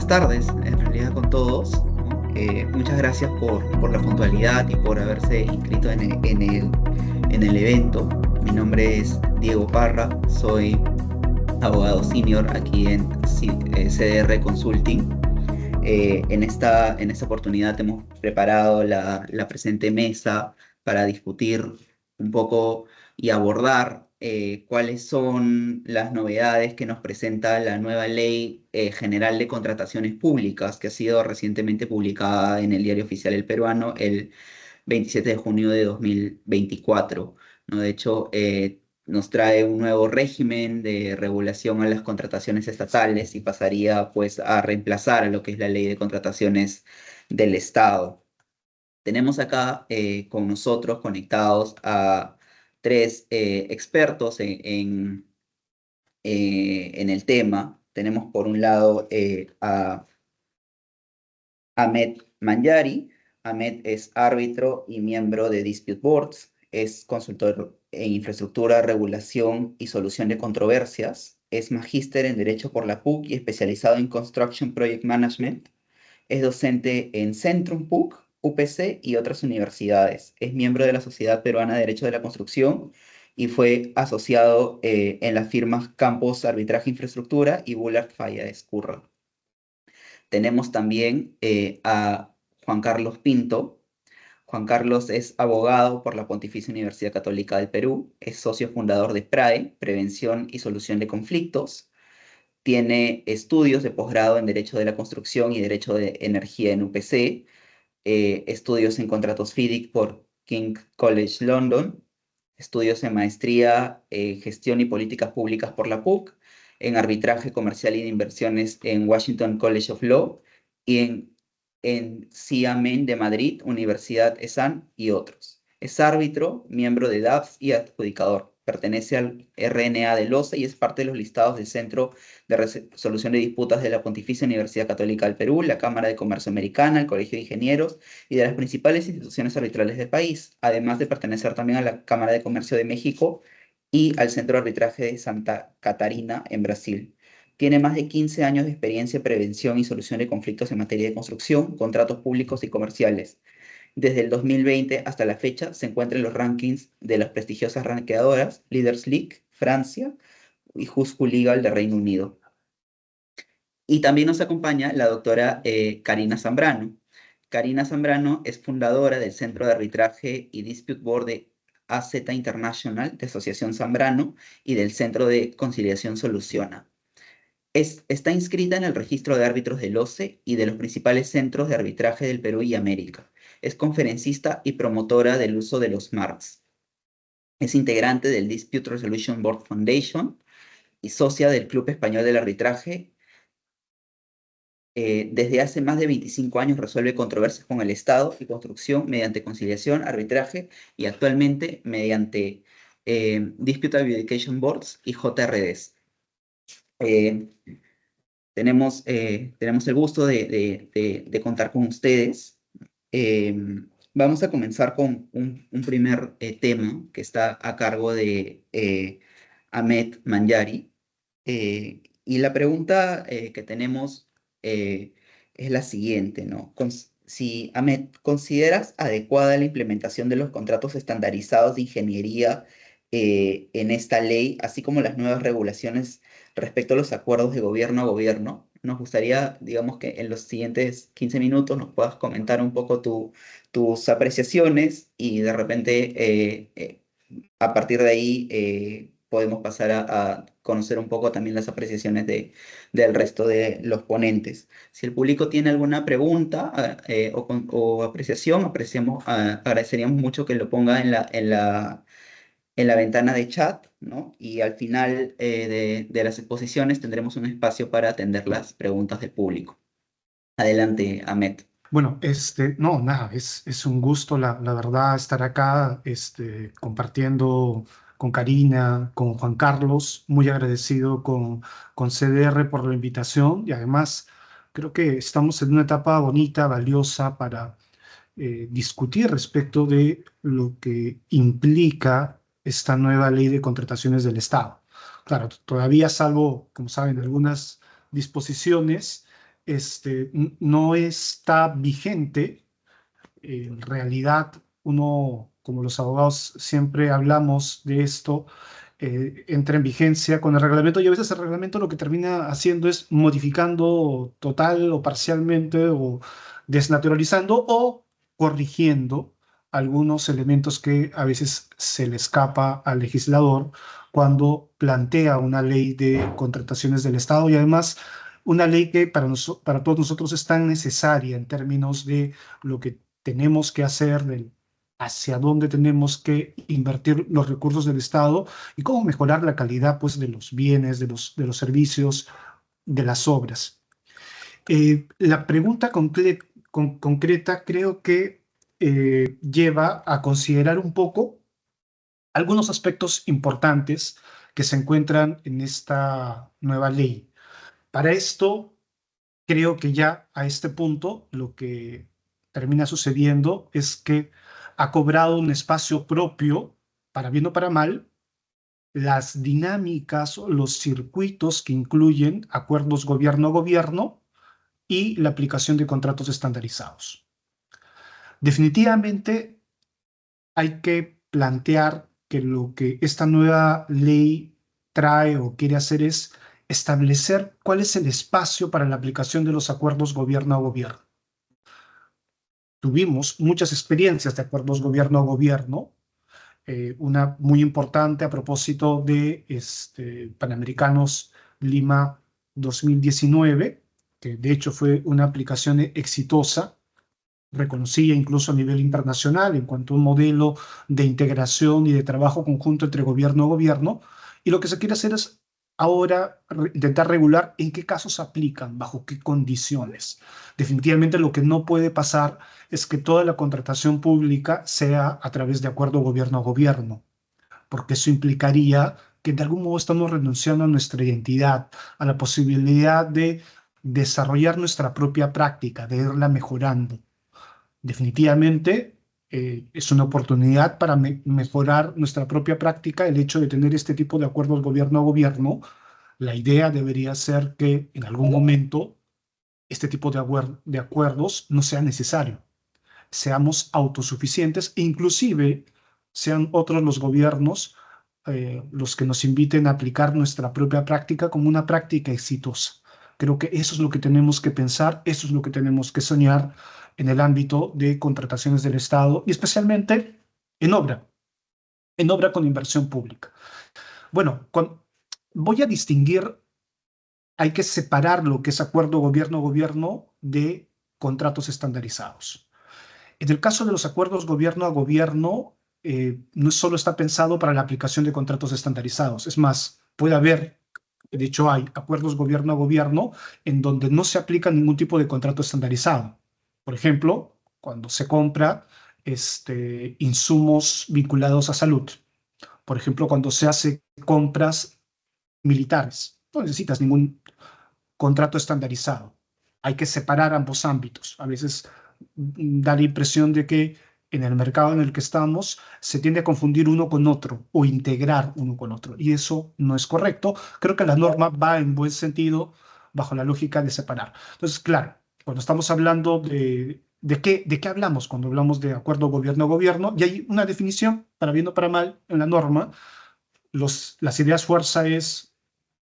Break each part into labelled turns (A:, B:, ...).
A: buenas tardes, en realidad con todos, ¿no? Muchas gracias por la puntualidad y por haberse inscrito en el evento. Mi nombre es Diego Parra, soy abogado senior aquí en CDR Consulting. En esta oportunidad hemos preparado la presente mesa para discutir un poco y abordar cuáles son las novedades que nos presenta la nueva Ley General de Contrataciones Públicas, que ha sido recientemente publicada en el Diario Oficial El Peruano el 27 de junio de 2024, ¿no? De hecho, nos trae un nuevo régimen de regulación a las contrataciones estatales y pasaría pues a reemplazar a lo que es la ley de contrataciones del Estado. Tenemos acá con nosotros conectados a tres expertos en el tema. Tenemos por un lado a Ahmed Manjari. Ahmed es árbitro y miembro de Dispute Boards, es consultor en infraestructura, regulación y solución de controversias, es magíster en Derecho por la PUC y especializado en Construction Project Management, es docente en Centrum PUC, UPC y otras universidades, es miembro de la Sociedad Peruana de Derecho de la Construcción y fue asociado en las firmas Campos Arbitraje Infraestructura y Bullard Falla Escurra. Tenemos también a Juan Carlos Pinto. Juan Carlos es abogado por la Pontificia Universidad Católica del Perú, es socio fundador de PRAE, Prevención y Solución de Conflictos, tiene estudios de posgrado en Derecho de la Construcción y Derecho de Energía en UPC, estudios en contratos FIDIC por King College London, estudios en maestría, gestión y políticas públicas por la PUC, en arbitraje comercial y de inversiones en Washington College of Law y en CIAMEN de Madrid, Universidad ESAN y otros. Es árbitro, miembro de DAPS y adjudicador. Pertenece al RNA del OCE y es parte de los listados del Centro de Resolución de Disputas de la Pontificia Universidad Católica del Perú, la Cámara de Comercio Americana, el Colegio de Ingenieros y de las principales instituciones arbitrales del país, además de pertenecer también a la Cámara de Comercio de México y al Centro de Arbitraje de Santa Catarina en Brasil. Tiene más de 15 años de experiencia en prevención y solución de conflictos en materia de construcción, contratos públicos y comerciales. Desde el 2020 hasta la fecha se encuentra en los rankings de las prestigiosas ranqueadoras Leaders League, Francia, y Who's Legal de Reino Unido. Y también nos acompaña la doctora Karina Zambrano. Karina Zambrano es fundadora del Centro de Arbitraje y Dispute Board de AZ International, de Asociación Zambrano, y del Centro de Conciliación Soluciona. Está inscrita en el registro de árbitros del OCE y de los principales centros de arbitraje del Perú y América. Es conferencista y promotora del uso de los MARCs. Es integrante del Dispute Resolution Board Foundation y socia del Club Español del Arbitraje. Desde hace más de 25 años resuelve controversias con el Estado y construcción mediante conciliación, arbitraje y actualmente mediante Dispute Adjudication Boards y JRDs. Eh, tenemos el gusto de contar con ustedes. Eh, Vamos a comenzar con un primer tema que está a cargo de Ahmed Manjari. Y la pregunta que tenemos es la siguiente, ¿no? Si, Ahmed, ¿consideras adecuada la implementación de los contratos estandarizados de ingeniería en esta ley, así como las nuevas regulaciones respecto a los acuerdos de gobierno a gobierno? Nos gustaría, digamos, que en los siguientes 15 minutos nos puedas comentar un poco tus apreciaciones y de repente a partir de ahí podemos pasar a conocer un poco también las apreciaciones del resto de los ponentes. Si el público tiene alguna pregunta o apreciación, agradeceríamos mucho que lo ponga en la ventana de chat, ¿no? Y al final de las exposiciones tendremos un espacio para atender las preguntas del público. Adelante, Ahmed.
B: Bueno, no, nada, es un gusto, la verdad, estar acá, compartiendo con Karina, con Juan Carlos, muy agradecido con CDR por la invitación y además creo que estamos en una etapa bonita, valiosa para discutir respecto de lo que implica esta nueva ley de contrataciones del Estado. Claro, todavía salvo, como saben, algunas disposiciones no está vigente. En realidad, uno, como los abogados siempre hablamos de esto, entra en vigencia con el reglamento y a veces el reglamento lo que termina haciendo es modificando total o parcialmente o desnaturalizando o corrigiendo algunos elementos que a veces se le escapa al legislador cuando plantea una ley de contrataciones del Estado y además una ley que para todos nosotros es tan necesaria en términos de lo que tenemos que hacer, hacia dónde tenemos que invertir los recursos del Estado y cómo mejorar la calidad pues, de los bienes, de los servicios, de las obras. La pregunta concreta creo que lleva a considerar un poco algunos aspectos importantes que se encuentran en esta nueva ley. Para esto, creo que ya a este punto lo que termina sucediendo es que ha cobrado un espacio propio, para bien o para mal, las dinámicas, los circuitos que incluyen acuerdos gobierno a gobierno y la aplicación de contratos estandarizados. Definitivamente hay que plantear que lo que esta nueva ley trae o quiere hacer es establecer cuál es el espacio para la aplicación de los acuerdos gobierno a gobierno. Tuvimos muchas experiencias de acuerdos gobierno a gobierno, una muy importante a propósito de Panamericanos Lima 2019, que de hecho fue una aplicación exitosa, reconocida incluso a nivel internacional en cuanto a un modelo de integración y de trabajo conjunto entre gobierno y gobierno. Y lo que se quiere hacer es ahora intentar regular en qué casos aplican, bajo qué condiciones. Definitivamente lo que no puede pasar es que toda la contratación pública sea a través de acuerdo gobierno a gobierno, porque eso implicaría que de algún modo estamos renunciando a nuestra identidad, a la posibilidad de desarrollar nuestra propia práctica, de irla mejorando. Definitivamente es una oportunidad para mejorar nuestra propia práctica el hecho de tener este tipo de acuerdos gobierno a gobierno. La idea debería ser que en algún momento este tipo de acuerdos no sea necesario, seamos autosuficientes e inclusive sean otros los gobiernos los que nos inviten a aplicar nuestra propia práctica como una práctica exitosa. Creo que eso es lo que tenemos que pensar, eso es lo que tenemos que soñar en el ámbito de contrataciones del Estado y especialmente en obra con inversión pública. Bueno, voy a distinguir, hay que separar lo que es acuerdo gobierno-gobierno de contratos estandarizados. En el caso de los acuerdos gobierno a gobierno, no solo está pensado para la aplicación de contratos estandarizados, es más, puede haber, de hecho hay acuerdos gobierno a gobierno en donde no se aplica ningún tipo de contrato estandarizado. Por ejemplo, cuando se compra insumos vinculados a salud. Por ejemplo, cuando se hace compras militares. No necesitas ningún contrato estandarizado. Hay que separar ambos ámbitos. A veces da la impresión de que en el mercado en el que estamos se tiende a confundir uno con otro o integrar uno con otro. Y eso no es correcto. Creo que la norma va en buen sentido bajo la lógica de separar. Entonces, claro, cuando estamos hablando ¿de qué hablamos cuando hablamos de acuerdo gobierno-gobierno? Y hay una definición, para bien o para mal, en la norma. Las ideas fuerza es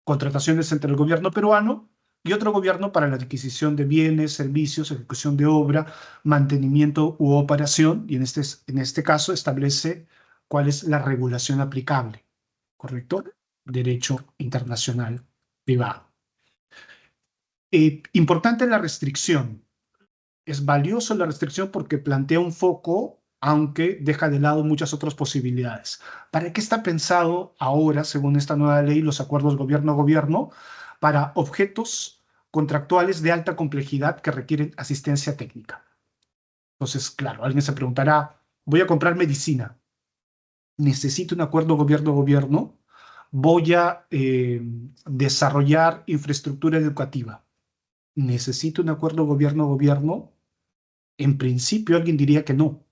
B: contrataciones entre el gobierno peruano y otro gobierno para la adquisición de bienes, servicios, ejecución de obra, mantenimiento u operación, y en este caso establece cuál es la regulación aplicable, ¿correcto? Derecho internacional privado. Importante la restricción. Es valioso la restricción porque plantea un foco, aunque deja de lado muchas otras posibilidades. ¿Para qué está pensado ahora, según esta nueva ley, los acuerdos gobierno a gobierno? Para objetos contractuales de alta complejidad que requieren asistencia técnica. Entonces, claro, alguien se preguntará, voy a comprar medicina, necesito un acuerdo gobierno a gobierno, voy a desarrollar infraestructura educativa, necesito un acuerdo gobierno a gobierno. En principio alguien diría que no,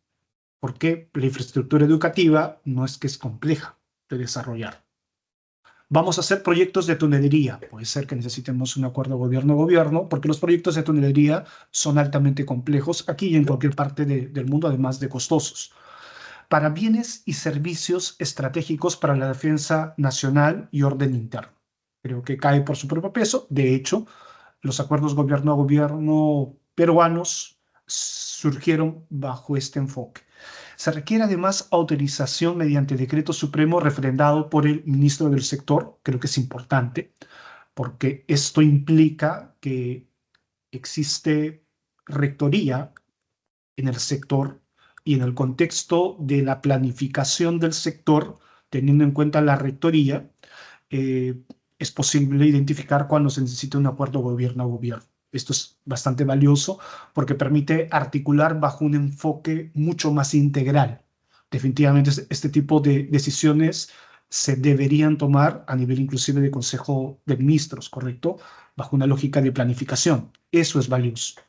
B: porque la infraestructura educativa no es que es compleja de desarrollar. Vamos a hacer proyectos de tunelería. Puede ser que necesitemos un acuerdo gobierno-gobierno, porque los proyectos de tunelería son altamente complejos aquí y en cualquier parte del mundo, además de costosos. Para bienes y servicios estratégicos para la defensa nacional y orden interno. Creo que cae por su propio peso. De hecho, los acuerdos gobierno a gobierno peruanos surgieron bajo este enfoque. Se requiere además autorización mediante decreto supremo refrendado por el ministro del sector. Creo que es importante porque esto implica que existe rectoría en el sector y en el contexto de la planificación del sector, teniendo en cuenta la rectoría, eh, es posible identificar cuándo se necesita un acuerdo gobierno a gobierno. Esto es bastante valioso porque permite articular bajo un enfoque mucho más integral. Definitivamente este tipo de decisiones se deberían tomar a nivel inclusive de Consejo de Ministros, ¿correcto? Bajo una lógica de planificación. Eso es valioso.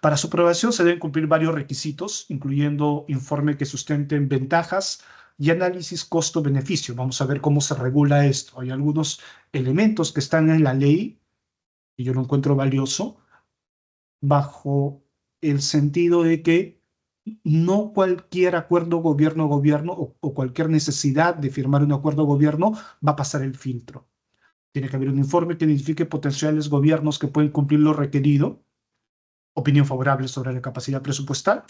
B: Para su aprobación se deben cumplir varios requisitos, incluyendo informe que sustenten ventajas y análisis costo-beneficio. Vamos a ver cómo se regula esto. Hay algunos elementos que están en la ley y yo lo encuentro valioso bajo el sentido de que no cualquier acuerdo gobierno-gobierno o cualquier necesidad de firmar un acuerdo gobierno va a pasar el filtro. Tiene que haber un informe que identifique potenciales gobiernos que pueden cumplir lo requerido, opinión favorable sobre la capacidad presupuestal.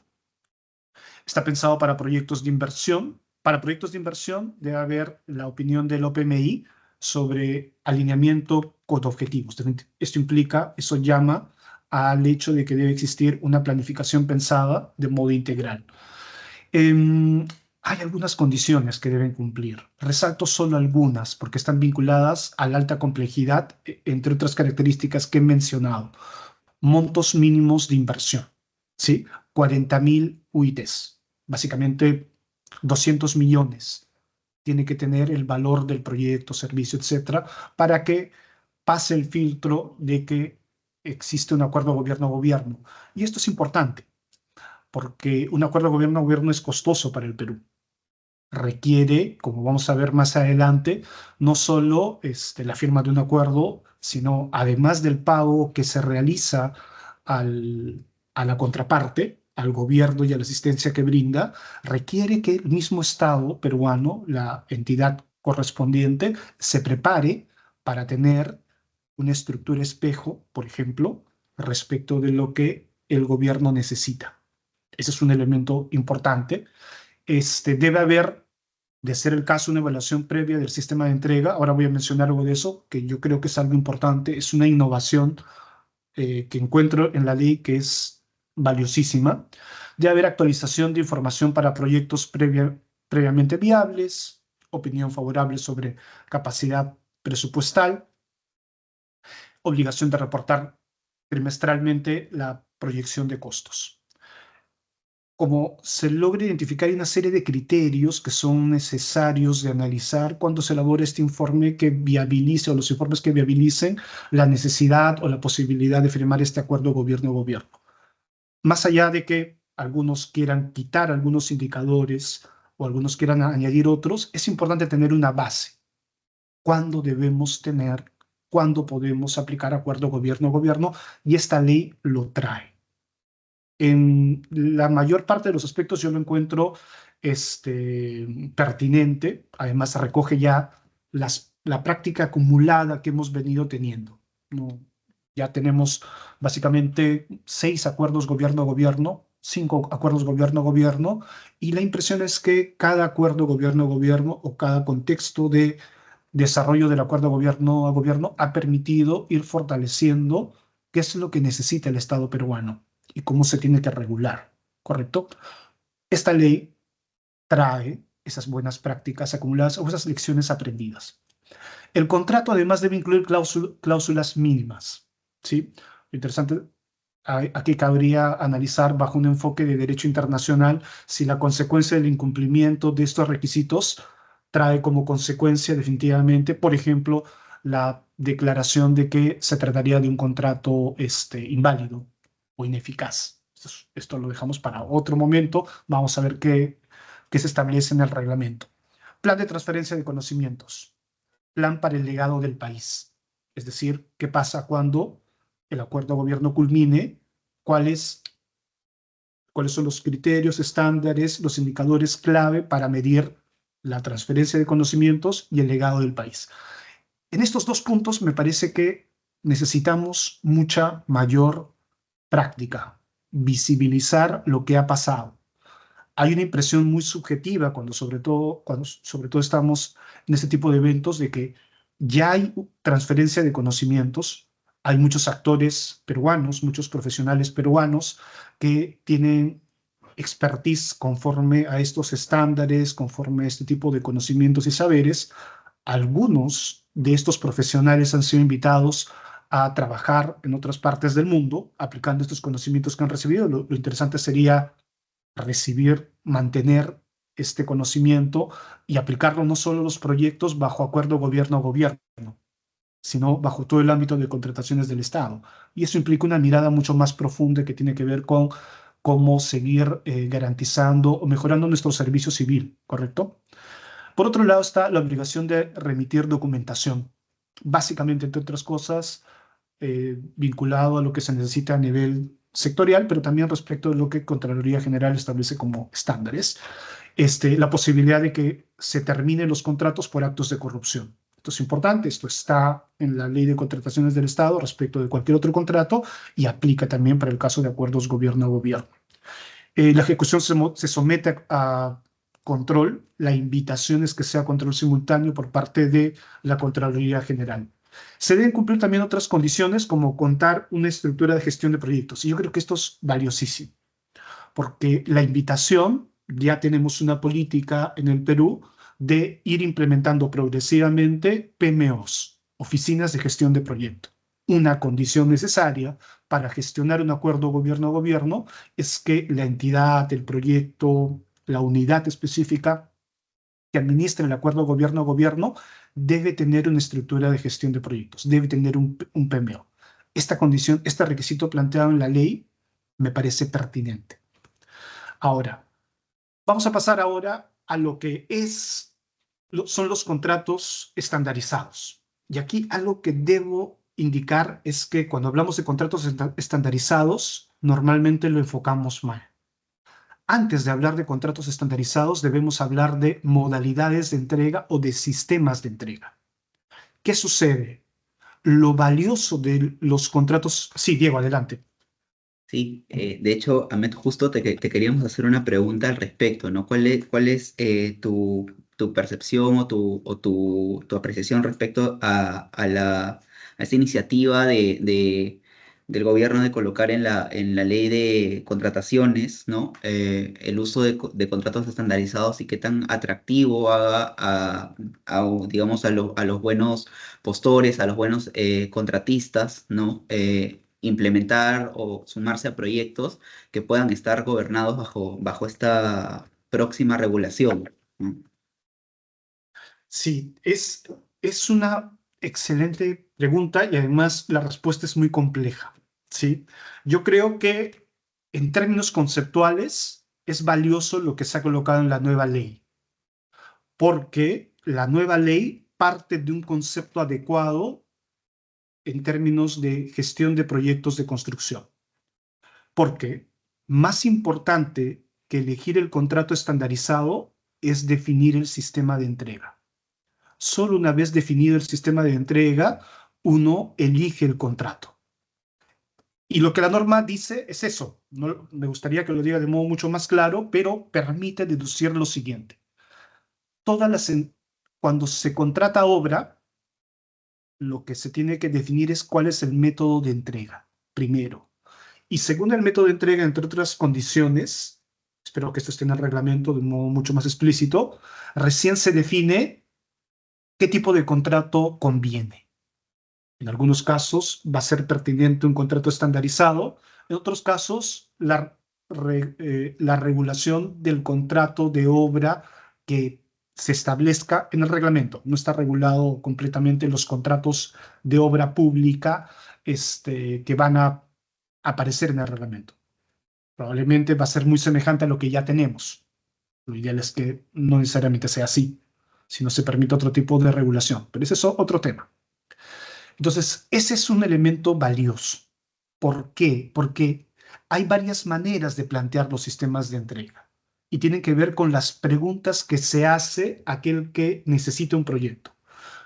B: Está pensado para proyectos de inversión. Para proyectos de inversión debe haber la opinión del OPMI sobre alineamiento con objetivos. Esto implica, eso llama al hecho de que debe existir una planificación pensada de modo integral. Hay algunas condiciones que deben cumplir. Resalto solo algunas porque están vinculadas a la alta complejidad, entre otras características que he mencionado. Montos mínimos de inversión, ¿sí? 40.000 UITs, básicamente 200 millones. Tiene que tener el valor del proyecto, servicio, etcétera, para que pase el filtro de que existe un acuerdo gobierno-gobierno. Y esto es importante, porque un acuerdo gobierno-gobierno es costoso para el Perú. Requiere, como vamos a ver más adelante, no solo la firma de un acuerdo, sino además del pago que se realiza a la contraparte, al gobierno y a la asistencia que brinda, requiere que el mismo Estado peruano, la entidad correspondiente, se prepare para tener una estructura espejo, por ejemplo, respecto de lo que el gobierno necesita. Ese es un elemento importante. Debe haber, de ser el caso, una evaluación previa del sistema de entrega. Ahora voy a mencionar algo de eso, que yo creo que es algo importante. Es una innovación que encuentro en la ley que es valiosísima. Debe haber actualización de información para proyectos previamente viables, opinión favorable sobre capacidad presupuestal, obligación de reportar trimestralmente la proyección de costos. Como se logra identificar una serie de criterios que son necesarios de analizar cuando se elabora este informe que viabilice o los informes que viabilicen la necesidad o la posibilidad de firmar este acuerdo gobierno-gobierno. Más allá de que algunos quieran quitar algunos indicadores o algunos quieran añadir otros, es importante tener una base. ¿Cuándo debemos tener, cuándo podemos aplicar acuerdo gobierno-gobierno? Y esta ley lo trae. En la mayor parte de los aspectos yo lo encuentro pertinente. Además, recoge ya la práctica acumulada que hemos venido teniendo, ¿no? Ya tenemos básicamente 6 acuerdos gobierno-gobierno, 5 acuerdos gobierno-gobierno, y la impresión es que cada acuerdo gobierno-gobierno o cada contexto de desarrollo del acuerdo gobierno a gobierno ha permitido ir fortaleciendo qué es lo que necesita el Estado peruano y cómo se tiene que regular, ¿correcto? Esta ley trae esas buenas prácticas acumuladas o esas lecciones aprendidas. El contrato además debe incluir cláusulas mínimas, ¿sí? Lo interesante, aquí cabría analizar bajo un enfoque de derecho internacional si la consecuencia del incumplimiento de estos requisitos trae como consecuencia definitivamente, por ejemplo, la declaración de que se trataría de un contrato inválido o ineficaz. Esto lo dejamos para otro momento. Vamos a ver qué se establece en el reglamento. Plan de transferencia de conocimientos. plan para el legado del país. Es decir, qué pasa cuando el acuerdo de gobierno culmine, cuáles son los criterios, estándares, los indicadores clave para medir la transferencia de conocimientos y el legado del país. En estos dos puntos me parece que necesitamos mucha mayor práctica, visibilizar lo que ha pasado. Hay una impresión muy subjetiva cuando sobre todo estamos en este tipo de eventos de que ya hay transferencia de conocimientos, hay muchos actores peruanos, muchos profesionales peruanos que tienen expertise conforme a estos estándares, conforme a este tipo de conocimientos y saberes. Algunos de estos profesionales han sido invitados a trabajar en otras partes del mundo aplicando estos conocimientos que han recibido. Lo interesante sería recibir, mantener este conocimiento y aplicarlo no solo a los proyectos bajo acuerdo gobierno a gobierno, sino bajo todo el ámbito de contrataciones del Estado. Y eso implica una mirada mucho más profunda que tiene que ver con cómo seguir garantizando o mejorando nuestro servicio civil, ¿correcto? Por otro lado está la obligación de remitir documentación, básicamente, entre otras cosas, vinculado a lo que se necesita a nivel sectorial, pero también respecto de lo que Contraloría General establece como estándares, la posibilidad de que se terminen los contratos por actos de corrupción. Esto es importante, esto está en la Ley de Contrataciones del Estado respecto de cualquier otro contrato y aplica también para el caso de acuerdos gobierno a gobierno. La ejecución se somete a control, la invitación es que sea control simultáneo por parte de la Contraloría General. Se deben cumplir también otras condiciones como contar una estructura de gestión de proyectos. Y yo creo que esto es valiosísimo, porque la invitación, ya tenemos una política en el Perú de ir implementando progresivamente PMOs, oficinas de gestión de proyecto. Una condición necesaria para gestionar un acuerdo gobierno a gobierno es que la entidad, el proyecto, la unidad específica que administra el acuerdo gobierno a gobierno debe tener una estructura de gestión de proyectos, debe tener un PMO. Esta condición, este requisito planteado en la ley me parece pertinente. Ahora, vamos a pasar ahora a lo que son los contratos estandarizados. Y aquí algo que debo indicar es que cuando hablamos de contratos estandarizados, normalmente lo enfocamos mal. Antes de hablar de contratos estandarizados, debemos hablar de modalidades de entrega o de sistemas de entrega. ¿Qué sucede? Lo valioso de los contratos... Sí, Diego, adelante.
A: Sí, de hecho, Ahmed, justo te queríamos hacer una pregunta al respecto, ¿no? ¿Cuál es tu percepción o tu apreciación respecto a esta iniciativa del gobierno de colocar en la ley de contrataciones, ¿no? El uso de contratos estandarizados y qué tan atractivo haga digamos, a los buenos postores, a los buenos contratistas, ¿no? Implementar o sumarse a proyectos que puedan estar gobernados bajo esta próxima regulación, ¿no?
B: Sí, es una excelente pregunta y además la respuesta es muy compleja, ¿sí? Yo creo que en términos conceptuales es valioso lo que se ha colocado en la nueva ley, porque la nueva ley parte de un concepto adecuado en términos de gestión de proyectos de construcción. Porque más importante que elegir el contrato estandarizado es definir el sistema de entrega. Solo una vez definido el sistema de entrega, uno elige el contrato. Y lo que la norma dice es eso. No, me gustaría que lo diga de modo mucho más claro, pero permite deducir lo siguiente. Cuando se contrata obra, lo que se tiene que definir es cuál es el método de entrega, primero. Y según el método de entrega, entre otras condiciones, espero que esto esté en el reglamento de un modo mucho más explícito, recién se define qué tipo de contrato conviene. En algunos casos va a ser pertinente un contrato estandarizado, en otros casos la regulación del contrato de obra que se establezca en el reglamento. No está regulado completamente los contratos de obra pública que van a aparecer en el reglamento. Probablemente va a ser muy semejante a lo que ya tenemos. Lo ideal es que no necesariamente sea así. si no se permite otro tipo de regulación. Pero ese es otro tema. Entonces, ese es un elemento valioso. ¿Por qué? Porque hay varias maneras de plantear los sistemas de entrega y tienen que ver con las preguntas que se hace aquel que necesita un proyecto.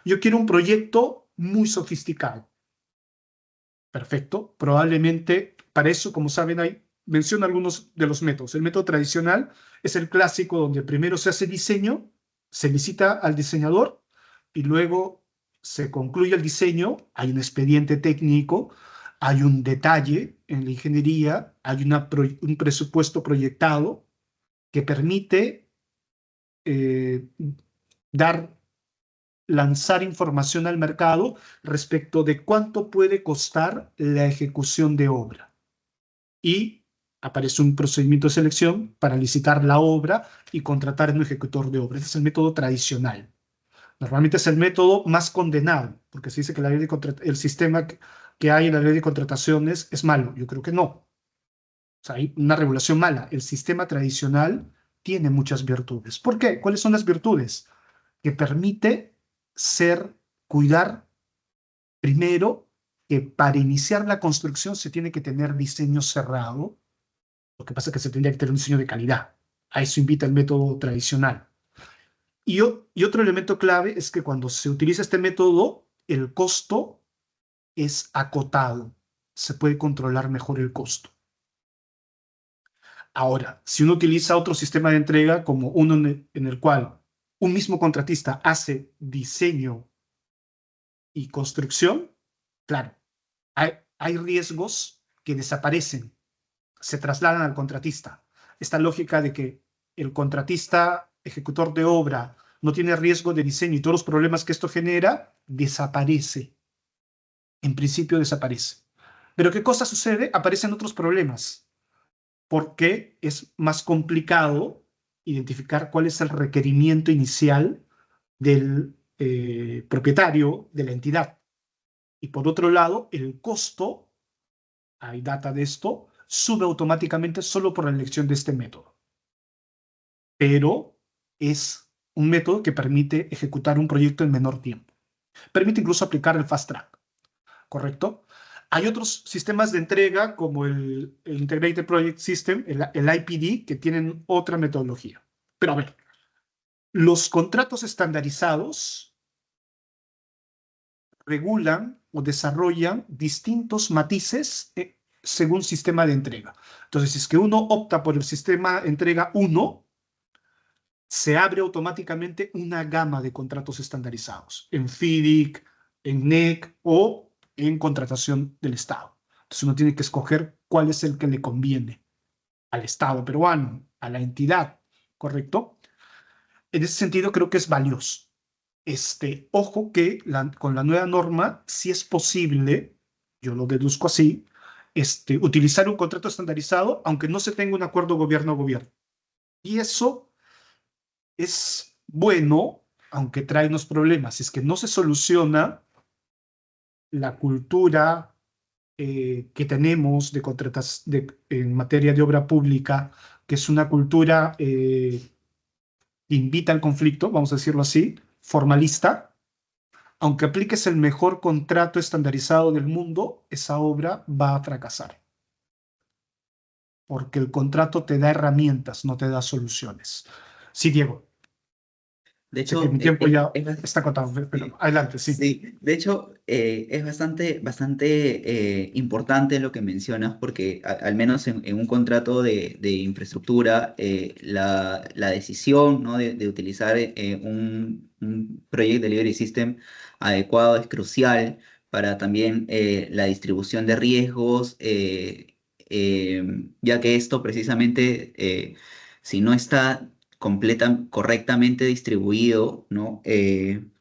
B: Yo quiero un proyecto muy sofisticado. Perfecto. Probablemente para eso, como saben, menciono algunos de los métodos. El método tradicional es el clásico donde primero se hace diseño, se licita al diseñador y luego se concluye el diseño, hay un expediente técnico, hay un detalle en la ingeniería, hay un presupuesto proyectado que permite eh, dar lanzar información al mercado respecto de cuánto puede costar la ejecución de obra. Y aparece un procedimiento de selección para licitar la obra y contratar a un ejecutor de obra. Ese es el método tradicional. Normalmente es el método más condenado, porque se dice que el sistema que hay en la ley de contrataciones es malo. Yo creo que no. O sea, hay una regulación mala. El sistema tradicional tiene muchas virtudes. ¿Por qué? ¿Cuáles son las virtudes? Que permite cuidar primero que para iniciar la construcción se tiene que tener diseño cerrado. Lo que pasa es que se tendría que tener un diseño de calidad. A eso invita el método tradicional. Y otro elemento clave es que cuando se utiliza este método, el costo es acotado. Se puede controlar mejor el costo. Ahora, si uno utiliza otro sistema de entrega como uno en el cual un mismo contratista hace diseño y construcción, claro, hay riesgos que desaparecen, se trasladan al contratista. Esta lógica de que el contratista ejecutor de obra no tiene riesgo de diseño y todos los problemas que esto genera, desaparece. En principio desaparece. Pero ¿qué cosa sucede? Aparecen otros problemas, porque es más complicado identificar cuál es el requerimiento inicial del propietario de la entidad. Y por otro lado, el costo, hay data de esto, sube automáticamente solo por la elección de este método. Pero es un método que permite ejecutar un proyecto en menor tiempo. Permite incluso aplicar el fast track, ¿correcto? Hay otros sistemas de entrega como el Integrated Project System, el IPD, que tienen otra metodología. Pero a ver, los contratos estandarizados regulan o desarrollan distintos matices según sistema de entrega. Entonces, si es que uno opta por el sistema entrega 1, se abre automáticamente una gama de contratos estandarizados en FIDIC, en NEC o en contratación del Estado. Entonces, uno tiene que escoger cuál es el que le conviene al Estado peruano, a la entidad, ¿correcto? En ese sentido, creo que es valioso. Ojo que con la nueva norma, si es posible, yo lo deduzco así, utilizar un contrato estandarizado, aunque no se tenga un acuerdo gobierno a gobierno. Y eso es bueno, aunque trae unos problemas. Si es que no se soluciona la cultura que tenemos en materia de obra pública, que es una cultura que invita al conflicto, vamos a decirlo así, formalista. Aunque apliques el mejor contrato estandarizado del mundo, esa obra va a fracasar. Porque el contrato te da herramientas, no te da soluciones. Sí, Diego,
A: De
B: sé que
A: hecho,
B: mi tiempo ya
A: es
B: está acotado, pero
A: sí,
B: adelante, sí.
A: sí, de hecho, es bastante importante lo que mencionas porque al menos en un contrato de infraestructura, la decisión, ¿no? de utilizar un Project Delivery System adecuado es crucial para también la distribución de riesgos, ya que esto precisamente, si no está correctamente distribuido, ¿no?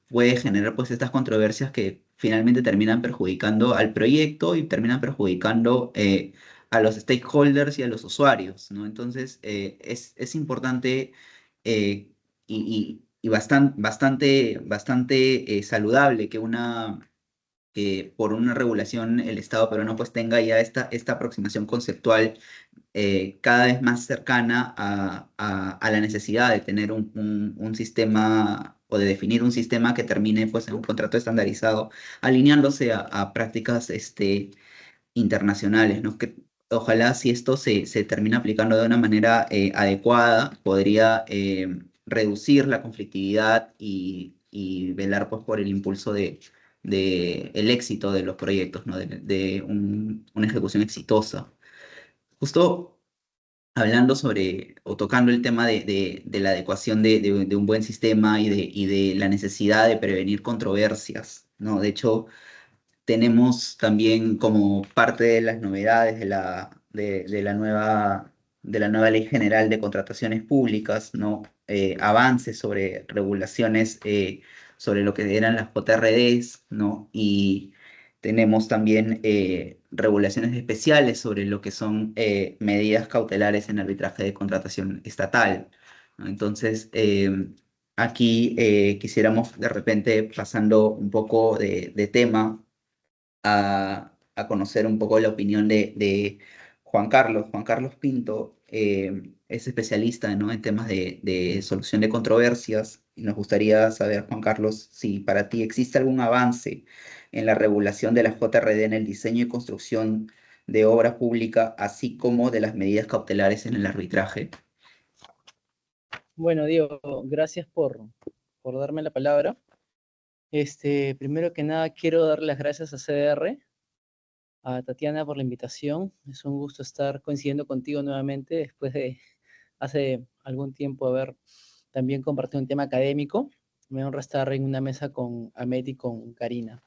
A: Puede generar pues estas controversias que finalmente terminan perjudicando al proyecto y terminan perjudicando a los stakeholders y a los usuarios, ¿no? Entonces es importante y bastante saludable que por una regulación el Estado peruano pues tenga ya esta aproximación conceptual cada vez más cercana a la necesidad de tener un sistema o de definir un sistema que termine pues en un contrato estandarizado, alineándose a prácticas internacionales, ¿no? Que ojalá si esto se termina aplicando de una manera adecuada, podría reducir la conflictividad y velar pues, por el impulso de el éxito de los proyectos, ¿no? Una ejecución exitosa. Justo hablando sobre o tocando el tema de la adecuación de un buen sistema y de la necesidad de prevenir controversias, ¿no? De hecho, tenemos también como parte de las novedades de la nueva Ley General de Contrataciones Públicas, ¿no? Avances sobre regulaciones sobre lo que eran las JRDs, ¿no? Y tenemos también regulaciones especiales sobre lo que son medidas cautelares en arbitraje de contratación estatal, ¿no? Entonces, aquí quisiéramos de repente, pasando un poco de tema, a conocer un poco la opinión de Juan Carlos. Juan Carlos Pinto es especialista, ¿no? En temas de solución de controversias. Y nos gustaría saber, Juan Carlos, si para ti existe algún avance en la regulación de la JRD en el diseño y construcción de obra pública, así como de las medidas cautelares en el arbitraje.
C: Bueno, Diego, gracias por darme la palabra. Primero que nada, quiero darle las gracias a CDR, a Tatiana por la invitación. Es un gusto estar coincidiendo contigo nuevamente después de hace algún tiempo haber también compartido un tema académico. Me honra estar en una mesa con Ahmed y con Karina.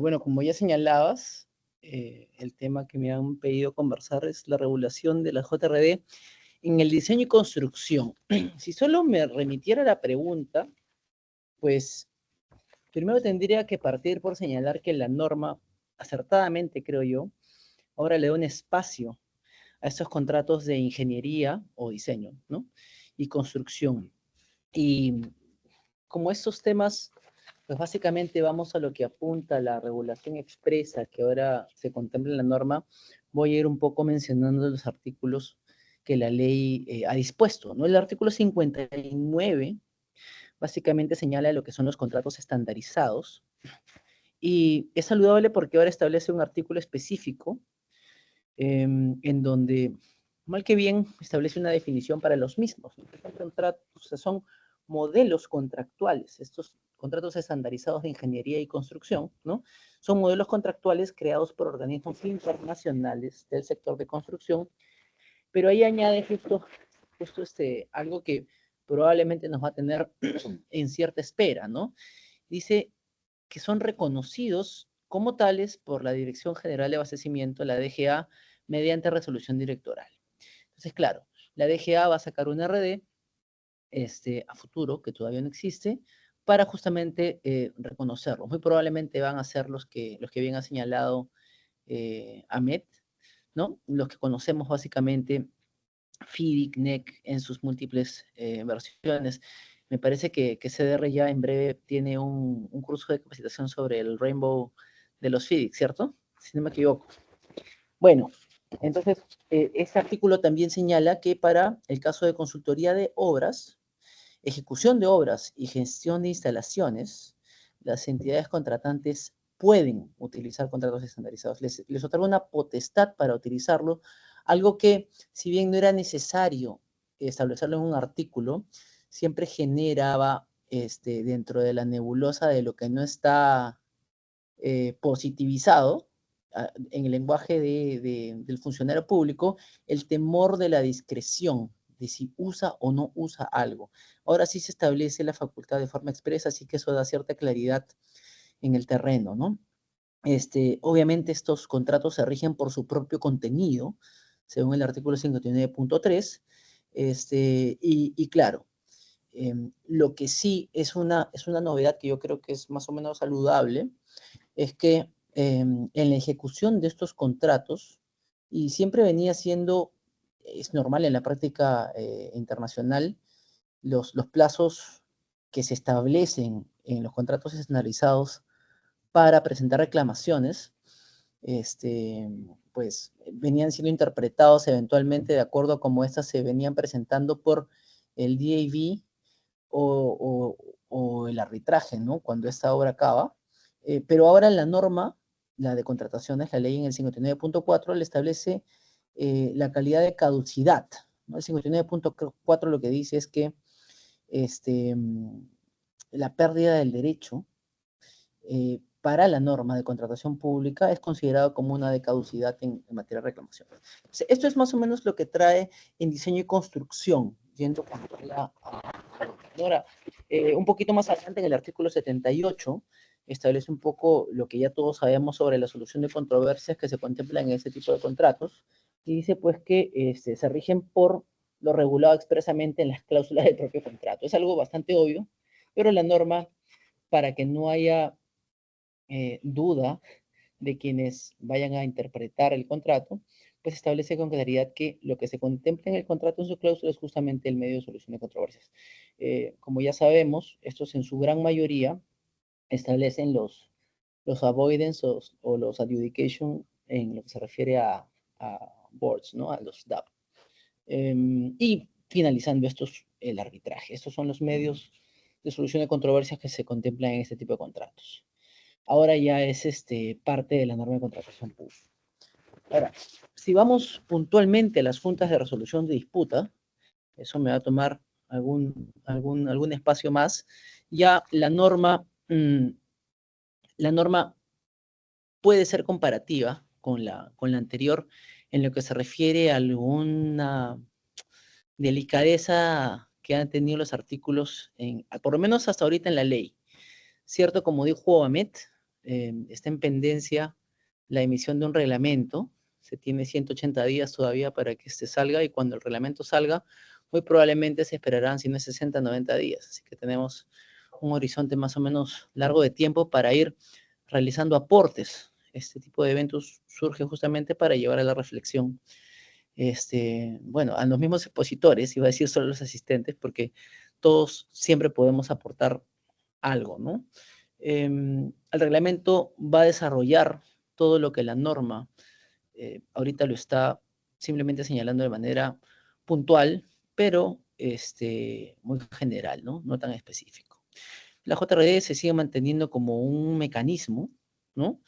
C: Bueno, como ya señalabas, el tema que me han pedido conversar es la regulación de la JRD en el diseño y construcción. Si solo me remitiera a la pregunta, pues primero tendría que partir por señalar que la norma, acertadamente creo yo, ahora le da un espacio a estos contratos de ingeniería o diseño, ¿no? Y construcción. Y como estos temas, pues básicamente vamos a lo que apunta la regulación expresa que ahora se contempla en la norma, voy a ir un poco mencionando los artículos que la ley ha dispuesto, ¿no? El artículo 59 básicamente señala lo que son los contratos estandarizados y es saludable porque ahora establece un artículo específico en donde, mal que bien, establece una definición para los mismos. Son contratos, o sea, son modelos contractuales. Estos contratos estandarizados de ingeniería y construcción, ¿no? Son modelos contractuales creados por organismos internacionales del sector de construcción, pero ahí añade justo algo que probablemente nos va a tener en cierta espera, ¿no? Dice que son reconocidos como tales por la Dirección General de Abastecimiento, la DGA, mediante resolución directoral. Entonces, claro, la DGA va a sacar un RD a futuro, que todavía no existe, para justamente reconocerlos. Muy probablemente van a ser los que bien ha señalado Ahmed, ¿no? Los que conocemos básicamente FIDIC, NEC en sus múltiples versiones. Me parece que CDR ya en breve tiene un curso de capacitación sobre el Rainbow de los FIDIC, ¿cierto? Si no me equivoco. Bueno, entonces, este artículo también señala que para el caso de consultoría de obras, ejecución de obras y gestión de instalaciones, las entidades contratantes pueden utilizar contratos estandarizados. Les otorga una potestad para utilizarlo, algo que, si bien no era necesario establecerlo en un artículo, siempre generaba dentro de la nebulosa de lo que no está positivizado en el lenguaje del funcionario público, el temor de la discreción, de si usa o no usa algo. Ahora sí se establece la facultad de forma expresa, así que eso da cierta claridad en el terreno, ¿no? Obviamente estos contratos se rigen por su propio contenido, según el artículo 59.3, y claro, lo que sí es una novedad que yo creo que es más o menos saludable, es que en la ejecución de estos contratos, y siempre venía siendo, es normal en la práctica internacional, los plazos que se establecen en los contratos estandarizados para presentar reclamaciones, pues venían siendo interpretados eventualmente de acuerdo a cómo estas se venían presentando por el DAV o o el arbitraje, ¿no? Cuando esta obra acaba. Pero ahora la norma, la de contrataciones, la ley en el 59.4 le establece la calidad de caducidad, ¿no? El 59.4 lo que dice es que la pérdida del derecho para la norma de contratación pública es considerado como una de caducidad en materia de reclamación. Esto es más o menos lo que trae en diseño y construcción, yendo a ahora, un poquito más adelante en el artículo 78, establece un poco lo que ya todos sabemos sobre la solución de controversias que se contemplan en ese tipo de contratos, y dice pues que se rigen por lo regulado expresamente en las cláusulas del propio contrato. Es algo bastante obvio, pero la norma, para que no haya duda de quienes vayan a interpretar el contrato, pues establece con claridad que lo que se contempla en el contrato en su cláusula es justamente el medio de solución de controversias. Como ya sabemos, estos en su gran mayoría establecen los avoidance o los adjudication en lo que se refiere a boards, ¿no? A los DAP. Y finalizando estos, el arbitraje. Estos son los medios de solución de controversias que se contemplan en este tipo de contratos. Ahora ya es parte de la norma de contratación pública. Ahora, si vamos puntualmente a las juntas de resolución de disputa, eso me va a tomar algún espacio más, ya la norma puede ser comparativa con la anterior en lo que se refiere a alguna delicadeza que han tenido los artículos, por lo menos hasta ahorita en la ley. Cierto, como dijo Ahmed, está en pendencia la emisión de un reglamento. Se tiene 180 días todavía para que salga, y cuando el reglamento salga, muy probablemente se esperarán, si no es 60, 90 días. Así que tenemos un horizonte más o menos largo de tiempo para ir realizando aportes. Este tipo de eventos surge justamente para llevar a la reflexión, bueno, a los mismos expositores, iba a decir solo los asistentes, porque todos siempre podemos aportar algo, ¿no? El reglamento va a desarrollar todo lo que la norma ahorita lo está simplemente señalando de manera puntual, pero muy general, ¿no? No tan específico. La JRD se sigue manteniendo como un mecanismo, ¿no?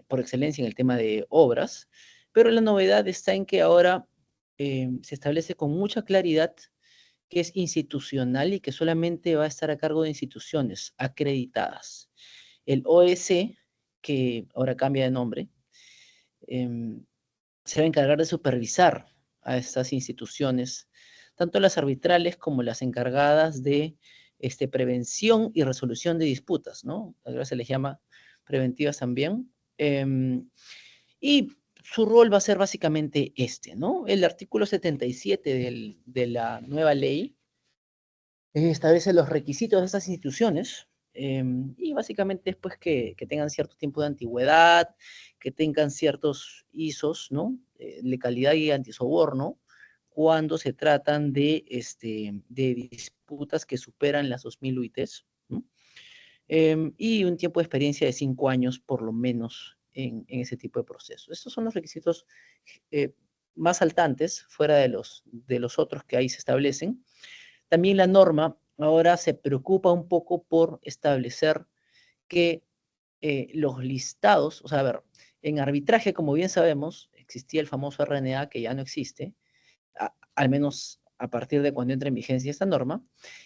C: Por excelencia en el tema de obras, pero la novedad está en que ahora se establece con mucha claridad que es institucional y que solamente va a estar a cargo de instituciones acreditadas. El OEC, que ahora cambia de nombre, se va a encargar de supervisar a estas instituciones, tanto las arbitrales como las encargadas de prevención y resolución de disputas, ¿no? Ahora se les llama preventivas también. Y su rol va a ser básicamente ¿no? El artículo 77 de la nueva ley establece los requisitos de estas instituciones, y básicamente es pues que tengan cierto tiempo de antigüedad, que tengan ciertos ISOs, ¿no? Legalidad y antisoborno, cuando se tratan de disputas que superan las 2000 UITs, ¿no? Y un tiempo de experiencia de 5 años por lo menos en ese tipo de procesos. Estos son los requisitos más saltantes, fuera de los otros que ahí se establecen. También la norma ahora se preocupa un poco por establecer que los listados, o sea, a ver, en arbitraje, como bien sabemos, existía el famoso RNA, que ya no existe, al menos a partir de cuando entra en vigencia esta norma,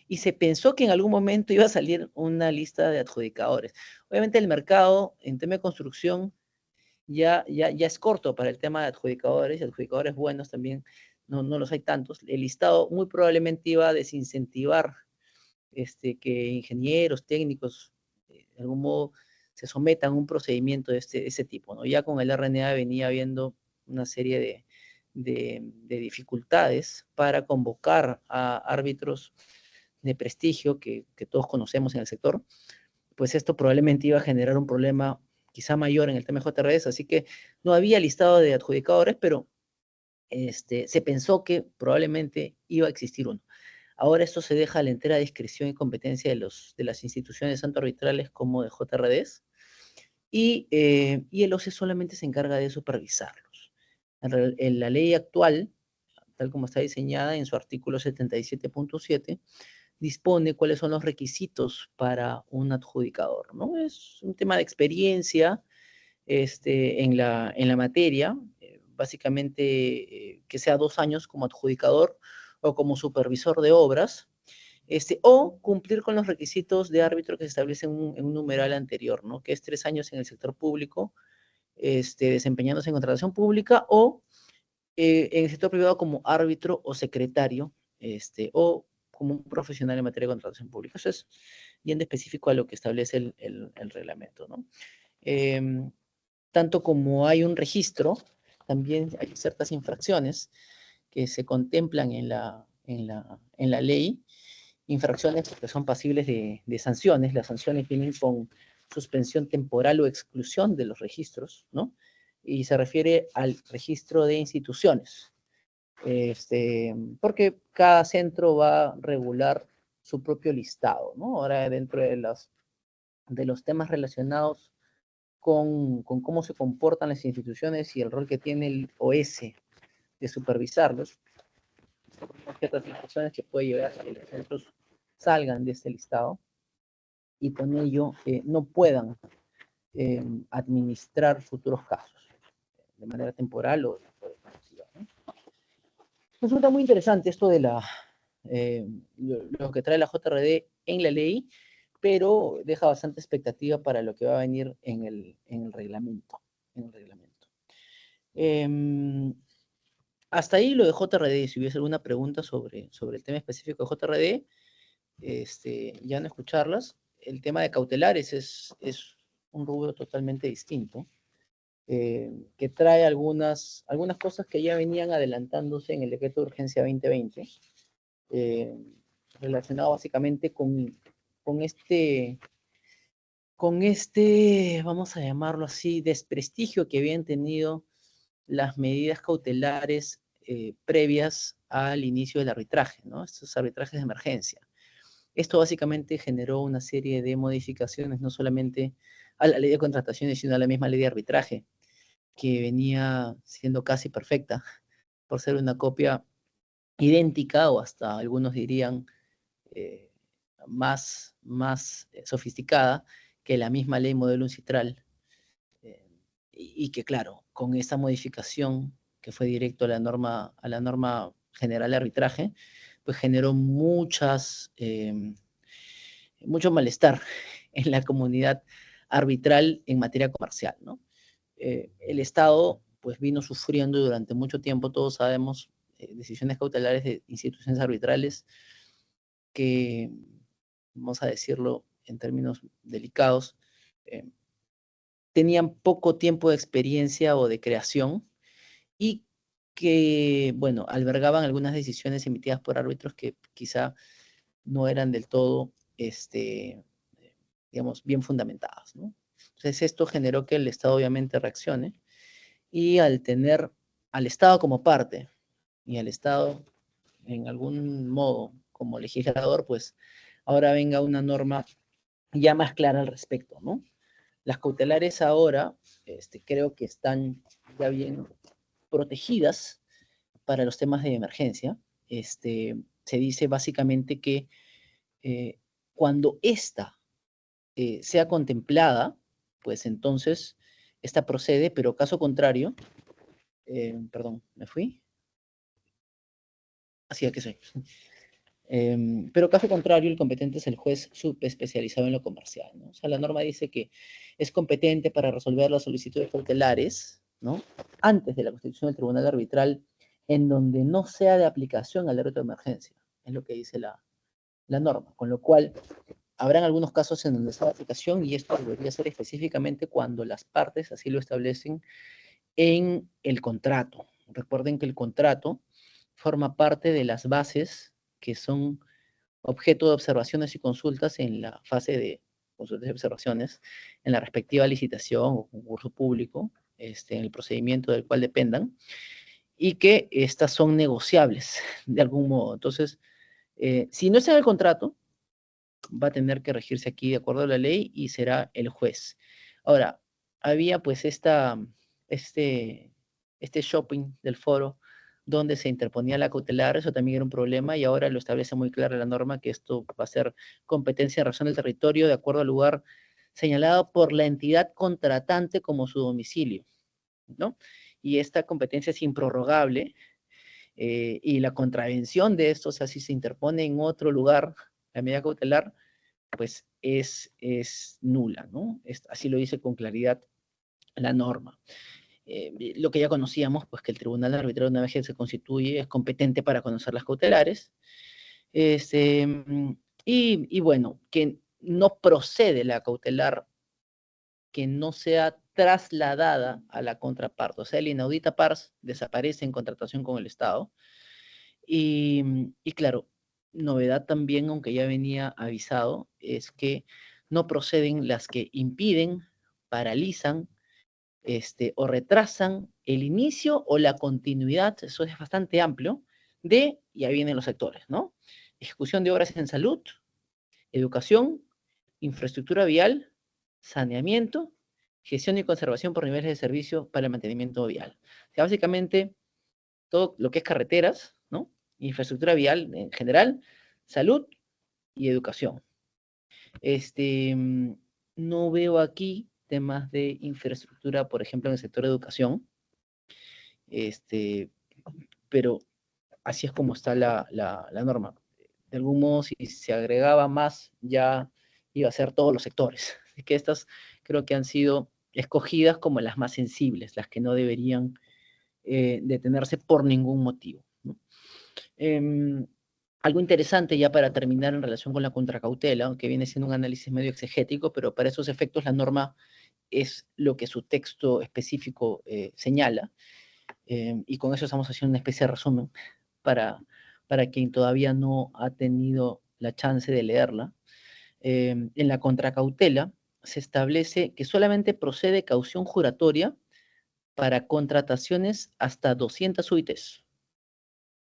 C: y se pensó que en algún momento iba a salir una lista de adjudicadores. Obviamente el mercado en tema de construcción ya es corto para el tema de adjudicadores, y adjudicadores buenos también no los hay tantos. El listado muy probablemente iba a desincentivar que ingenieros, técnicos, de algún modo se sometan a un procedimiento de ese tipo, ¿no? Ya con el RNA venía habiendo una serie de dificultades para convocar a árbitros de prestigio que todos conocemos en el sector. Pues esto probablemente iba a generar un problema quizá mayor en el tema de JRS, así que no había listado de adjudicadores, pero se pensó que probablemente iba a existir uno. Ahora esto se deja a la entera discreción y competencia de las instituciones tanto arbitrales como de JRDs, y el OCE solamente se encarga de supervisarlos. En la ley actual, tal como está diseñada en su artículo 77.7, dispone cuáles son los requisitos para un adjudicador, ¿no? Es un tema de experiencia en la materia, básicamente que sea 2 años como adjudicador o como supervisor de obras, o cumplir con los requisitos de árbitro que se establecen en un numeral anterior, ¿no? Que es 3 años en el sector público, desempeñándose en contratación pública o en el sector privado como árbitro o secretario, o como un profesional en materia de contratación pública. Eso es bien específico a lo que establece el reglamento, ¿no? Tanto como hay un registro, también hay ciertas infracciones que se contemplan en la ley, infracciones que son pasibles de sanciones. Las sanciones vienen con suspensión temporal o exclusión de los registros, ¿no? Y se refiere al registro de instituciones, porque cada centro va a regular su propio listado, ¿no? Ahora, dentro de los temas relacionados con cómo se comportan las instituciones y el rol que tiene el OS de supervisarlos, hay ciertas instituciones que puede llevar a que los centros salgan de este listado y con ello no puedan administrar futuros casos de manera temporal o exclusiva, ¿no? Resulta muy interesante esto de lo que trae la JRD en la ley, pero deja bastante expectativa para lo que va a venir en el reglamento. Hasta ahí lo de JRD. Si hubiese alguna pregunta sobre el tema específico de JRD, ya no escucharlas. El tema de cautelares es un rubro totalmente distinto, que trae algunas cosas que ya venían adelantándose en el decreto de urgencia 2020, relacionado básicamente con vamos a llamarlo así, desprestigio que habían tenido las medidas cautelares previas al inicio del arbitraje, ¿no? Estos arbitrajes de emergencia. Esto básicamente generó una serie de modificaciones, no solamente a la ley de contrataciones, sino a la misma ley de arbitraje, que venía siendo casi perfecta, por ser una copia idéntica, o hasta algunos dirían más sofisticada que la misma ley modelo UNCITRAL, y que claro, con esta modificación que fue directo a la norma general de arbitraje, pues generó mucho malestar en la comunidad arbitral en materia comercial, ¿no? El Estado pues vino sufriendo durante mucho tiempo, todos sabemos, decisiones cautelares de instituciones arbitrales que, vamos a decirlo en términos delicados, tenían poco tiempo de experiencia o de creación, y que, bueno, albergaban algunas decisiones emitidas por árbitros que quizá no eran del todo, digamos, bien fundamentadas, ¿no? Entonces esto generó que el Estado obviamente reaccione, y al tener al Estado como parte y al Estado en algún modo como legislador, pues ahora venga una norma ya más clara al respecto, ¿no? Las cautelares ahora creo que están ya bien protegidas para los temas de emergencia. Se dice básicamente que cuando esta sea contemplada, pues entonces esta procede, pero caso contrario, perdón, ¿me fui? Así es que soy. Pero caso contrario, el competente es el juez subespecializado en lo comercial, ¿no? O sea, la norma dice que es competente para resolver las solicitudes cautelares, ¿no? Antes de la constitución del tribunal arbitral, en donde no sea de aplicación al derecho de emergencia, es lo que dice la norma, con lo cual habrán algunos casos en donde sea de aplicación, y esto debería ser específicamente cuando las partes así lo establecen en el contrato. Recuerden que el contrato forma parte de las bases que son objeto de observaciones y consultas en la fase de consultas y observaciones, en la respectiva licitación o concurso público, en el procedimiento del cual dependan, y que estas son negociables de algún modo. Entonces, si no está en el contrato, va a tener que regirse aquí de acuerdo a la ley y será el juez. Ahora, había pues este shopping del foro donde se interponía la cautelar, eso también era un problema, y ahora lo establece muy clara la norma que esto va a ser competencia de razón del territorio de acuerdo al lugar señalado por la entidad contratante como su domicilio, ¿no? Y esta competencia es improrrogable, y la contravención de esto, o sea, si se interpone en otro lugar la medida cautelar, pues es nula, ¿no? Así lo dice con claridad la norma. Lo que ya conocíamos, pues que el tribunal arbitral, una vez que se constituye, es competente para conocer las cautelares. Y bueno, que no procede la cautelar que no sea trasladada a la contraparte. O sea, el inaudita pars desaparece en contratación con el Estado. Y claro, novedad también, aunque ya venía avisado, es que no proceden las que impiden, paralizan, o retrasan el inicio o la continuidad, eso es bastante amplio, y ahí vienen los sectores, ¿no? Ejecución de obras en salud, educación, infraestructura vial, saneamiento, gestión y conservación por niveles de servicio para el mantenimiento vial. O sea, básicamente, todo lo que es carreteras, ¿no? Infraestructura vial en general, salud y educación. No veo aquí temas de infraestructura, por ejemplo, en el sector de educación, pero así es como está la norma. De algún modo, si se agregaba más, ya iba a ser todos los sectores. Así que estas creo que han sido escogidas como las más sensibles, las que no deberían detenerse por ningún motivo, ¿no? Algo interesante ya para terminar en relación con la contracautela, que viene siendo un análisis medio exegético, pero para esos efectos la norma es lo que su texto específico señala, y con eso estamos haciendo una especie de resumen para, para quien todavía no ha tenido la chance de leerla. En la contracautela se establece que solamente procede caución juratoria para contrataciones hasta 200 UITs.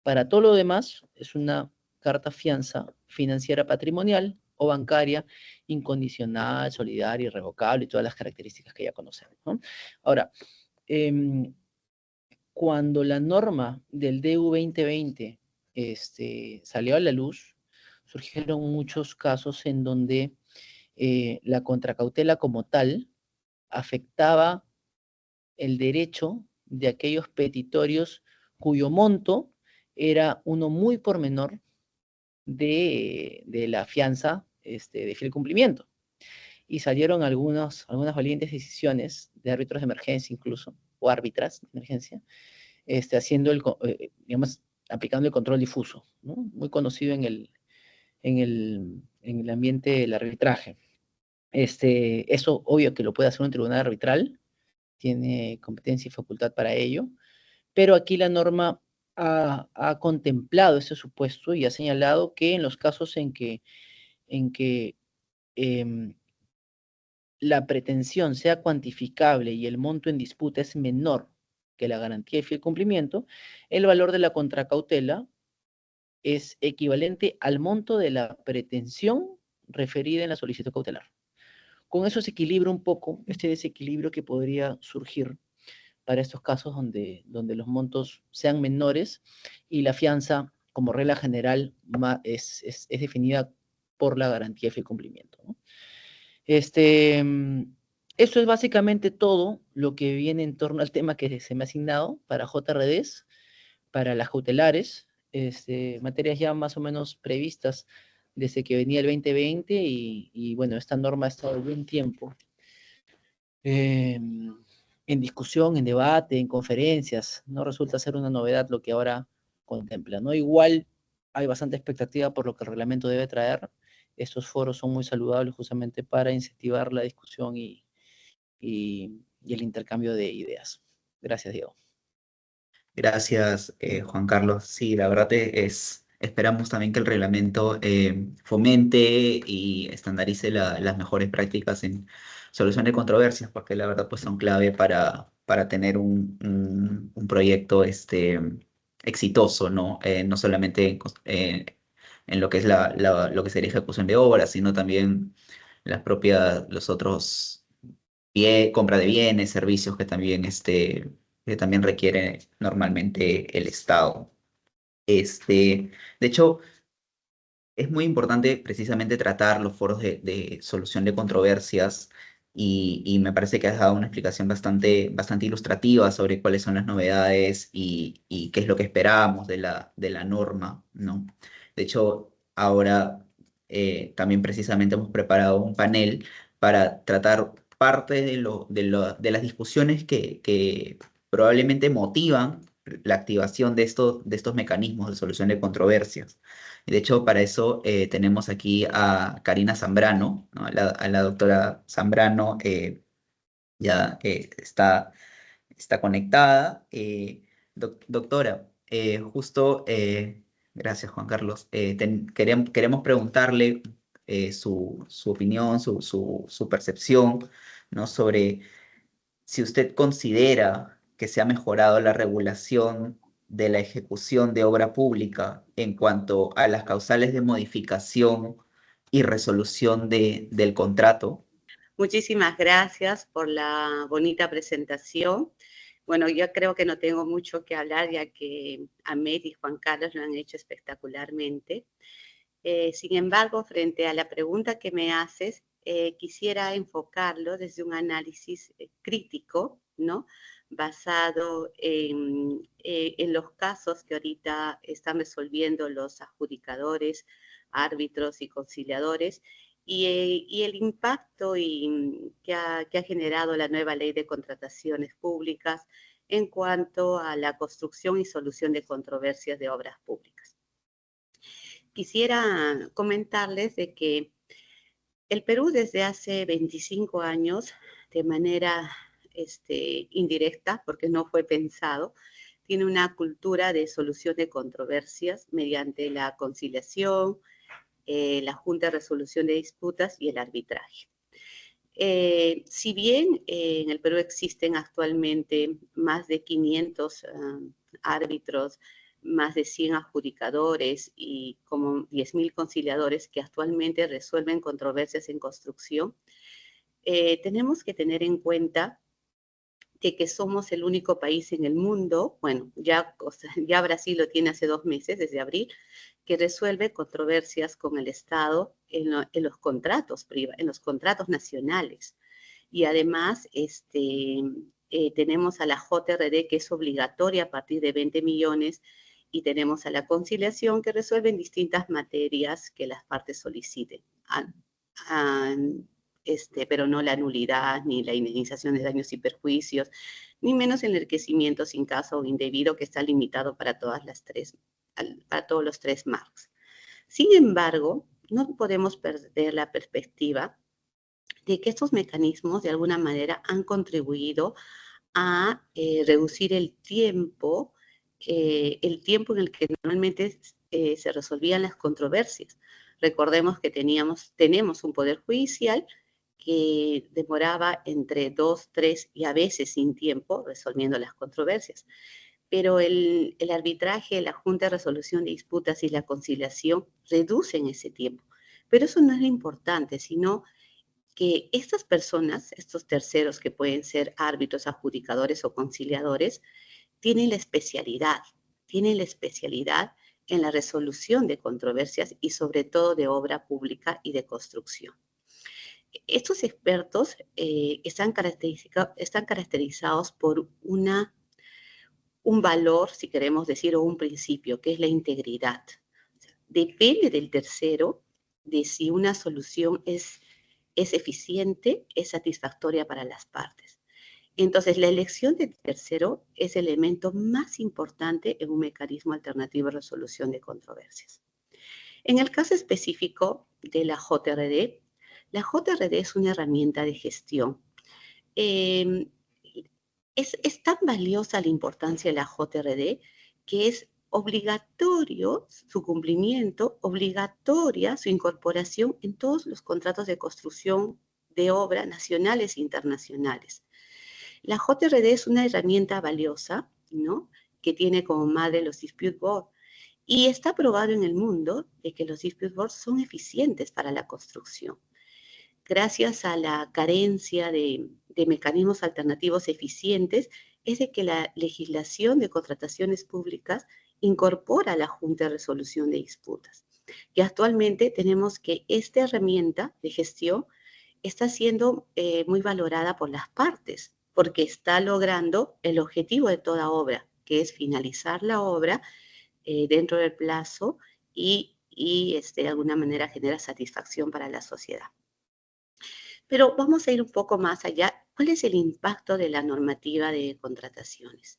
C: Para todo lo demás, es una carta fianza financiera patrimonial o bancaria, incondicional, solidaria, irrevocable y todas las características que ya conocemos, ¿no? Ahora, cuando la norma del DU 2020 salió a la luz, surgieron muchos casos en donde la contracautela como tal afectaba el derecho de aquellos petitorios cuyo monto era uno muy por menor de la fianza de fiel cumplimiento. Y salieron algunas valientes decisiones de árbitros de emergencia incluso, o árbitras de emergencia, haciendo digamos, aplicando el control difuso, ¿no? Muy conocido en el ambiente del arbitraje. Eso obvio que lo puede hacer un tribunal arbitral, tiene competencia y facultad para ello, pero aquí la norma ha contemplado ese supuesto y ha señalado que en los casos en que em, la pretensión sea cuantificable y el monto en disputa es menor que la garantía de fiel cumplimiento, el valor de la contracautela es equivalente al monto de la pretensión referida en la solicitud cautelar. Con eso se equilibra un poco este desequilibrio que podría surgir para estos casos donde los montos sean menores y la fianza, como regla general, es definida por la garantía de fiel cumplimiento, ¿no? Eso es básicamente todo lo que viene en torno al tema que se me ha asignado para JRDs, para las cautelares, materias ya más o menos previstas desde que venía el 2020 y bueno, esta norma ha estado buen tiempo en discusión, en debate, en conferencias. No resulta ser una novedad lo que ahora contempla, ¿no? Igual hay bastante expectativa por lo que el reglamento debe traer. Estos foros son muy saludables justamente para incentivar la discusión y el intercambio de ideas. Gracias, Diego.
A: Gracias, Juan Carlos. Sí, la verdad esperamos también que el reglamento fomente y estandarice las mejores prácticas en solución de controversias, porque la verdad pues son clave para tener un proyecto exitoso, ¿no? No solamente en lo que es lo que sería ejecución de obras, sino también los otros compra de bienes, servicios que también que también requiere normalmente el Estado. De hecho, es muy importante precisamente tratar los foros de solución de controversias y me parece que has dado una explicación bastante ilustrativa sobre cuáles son las novedades y qué es lo que esperábamos de la norma, ¿no? De hecho, ahora también precisamente hemos preparado un panel para tratar parte de las discusiones que probablemente motivan la activación de estos mecanismos de solución de controversias. Y de hecho, para eso tenemos aquí a Karina Zambrano, ¿no? A la doctora Zambrano ya está conectada. Doctora, gracias Juan Carlos, queremos preguntarle su opinión, su percepción, ¿no? Sobre si usted considera que se ha mejorado la regulación de la ejecución de obra pública en cuanto a las causales de modificación y resolución del contrato.
D: Muchísimas gracias por la bonita presentación. Bueno, yo creo que no tengo mucho que hablar, ya que Ahmed y Juan Carlos lo han hecho espectacularmente. Sin embargo, frente a la pregunta que me haces, quisiera enfocarlo desde un análisis crítico, ¿no? Basado en los casos que ahorita están resolviendo los adjudicadores, árbitros y conciliadores, y el impacto que ha generado la nueva ley de contrataciones públicas en cuanto a la construcción y solución de controversias de obras públicas. Quisiera comentarles de que el Perú desde hace 25 años, de manera indirecta, porque no fue pensado, tiene una cultura de solución de controversias mediante la conciliación, la Junta de Resolución de Disputas y el arbitraje. Si bien en el Perú existen actualmente más de 500 árbitros, más de 100 adjudicadores y como 10.000 conciliadores que actualmente resuelven controversias en construcción, tenemos que tener en cuenta de que somos el único país en el mundo, bueno, ya Brasil lo tiene hace 2 meses, desde abril, que resuelve controversias con el Estado en los contratos privados, en los contratos nacionales. Y además, tenemos a la JRD, que es obligatoria a partir de 20 millones, y tenemos a la conciliación, que resuelve en distintas materias que las partes soliciten, pero no la nulidad, ni la indemnización de daños y perjuicios, ni menos enriquecimiento sin caso indebido, que está limitado para todos los 3 marcos. Sin embargo, no podemos perder la perspectiva de que estos mecanismos de alguna manera han contribuido a reducir el tiempo en el que normalmente se resolvían las controversias. Recordemos que tenemos un poder judicial que demoraba entre 2, 3 y a veces sin tiempo resolviendo las controversias. Pero el arbitraje, la Junta de Resolución de Disputas y la conciliación reducen ese tiempo. Pero eso no es lo importante, sino que estas personas, estos terceros que pueden ser árbitros, adjudicadores o conciliadores, tienen la especialidad en la resolución de controversias y sobre todo de obra pública y de construcción. Estos expertos están caracterizados por un valor, si queremos decir, o un principio, que es la integridad. O sea, depende del tercero de si una solución es eficiente, es satisfactoria para las partes. Entonces, la elección del tercero es el elemento más importante en un mecanismo alternativo de resolución de controversias. En el caso específico de la JRD es una herramienta de gestión. Es tan valiosa la importancia de la JRD que es obligatorio su cumplimiento, obligatoria su incorporación en todos los contratos de construcción de obra nacionales e internacionales. La JRD es una herramienta valiosa, ¿no?, que tiene como madre los dispute board, y está probado en el mundo de que los dispute boards son eficientes para la construcción. Gracias a la carencia de mecanismos alternativos eficientes, es de que la legislación de contrataciones públicas incorpora la Junta de Resolución de Disputas. Y actualmente tenemos que esta herramienta de gestión está siendo muy valorada por las partes, porque está logrando el objetivo de toda obra, que es finalizar la obra dentro del plazo y de alguna manera genera satisfacción para la sociedad. Pero vamos a ir un poco más allá. ¿Cuál es el impacto de la normativa de contrataciones?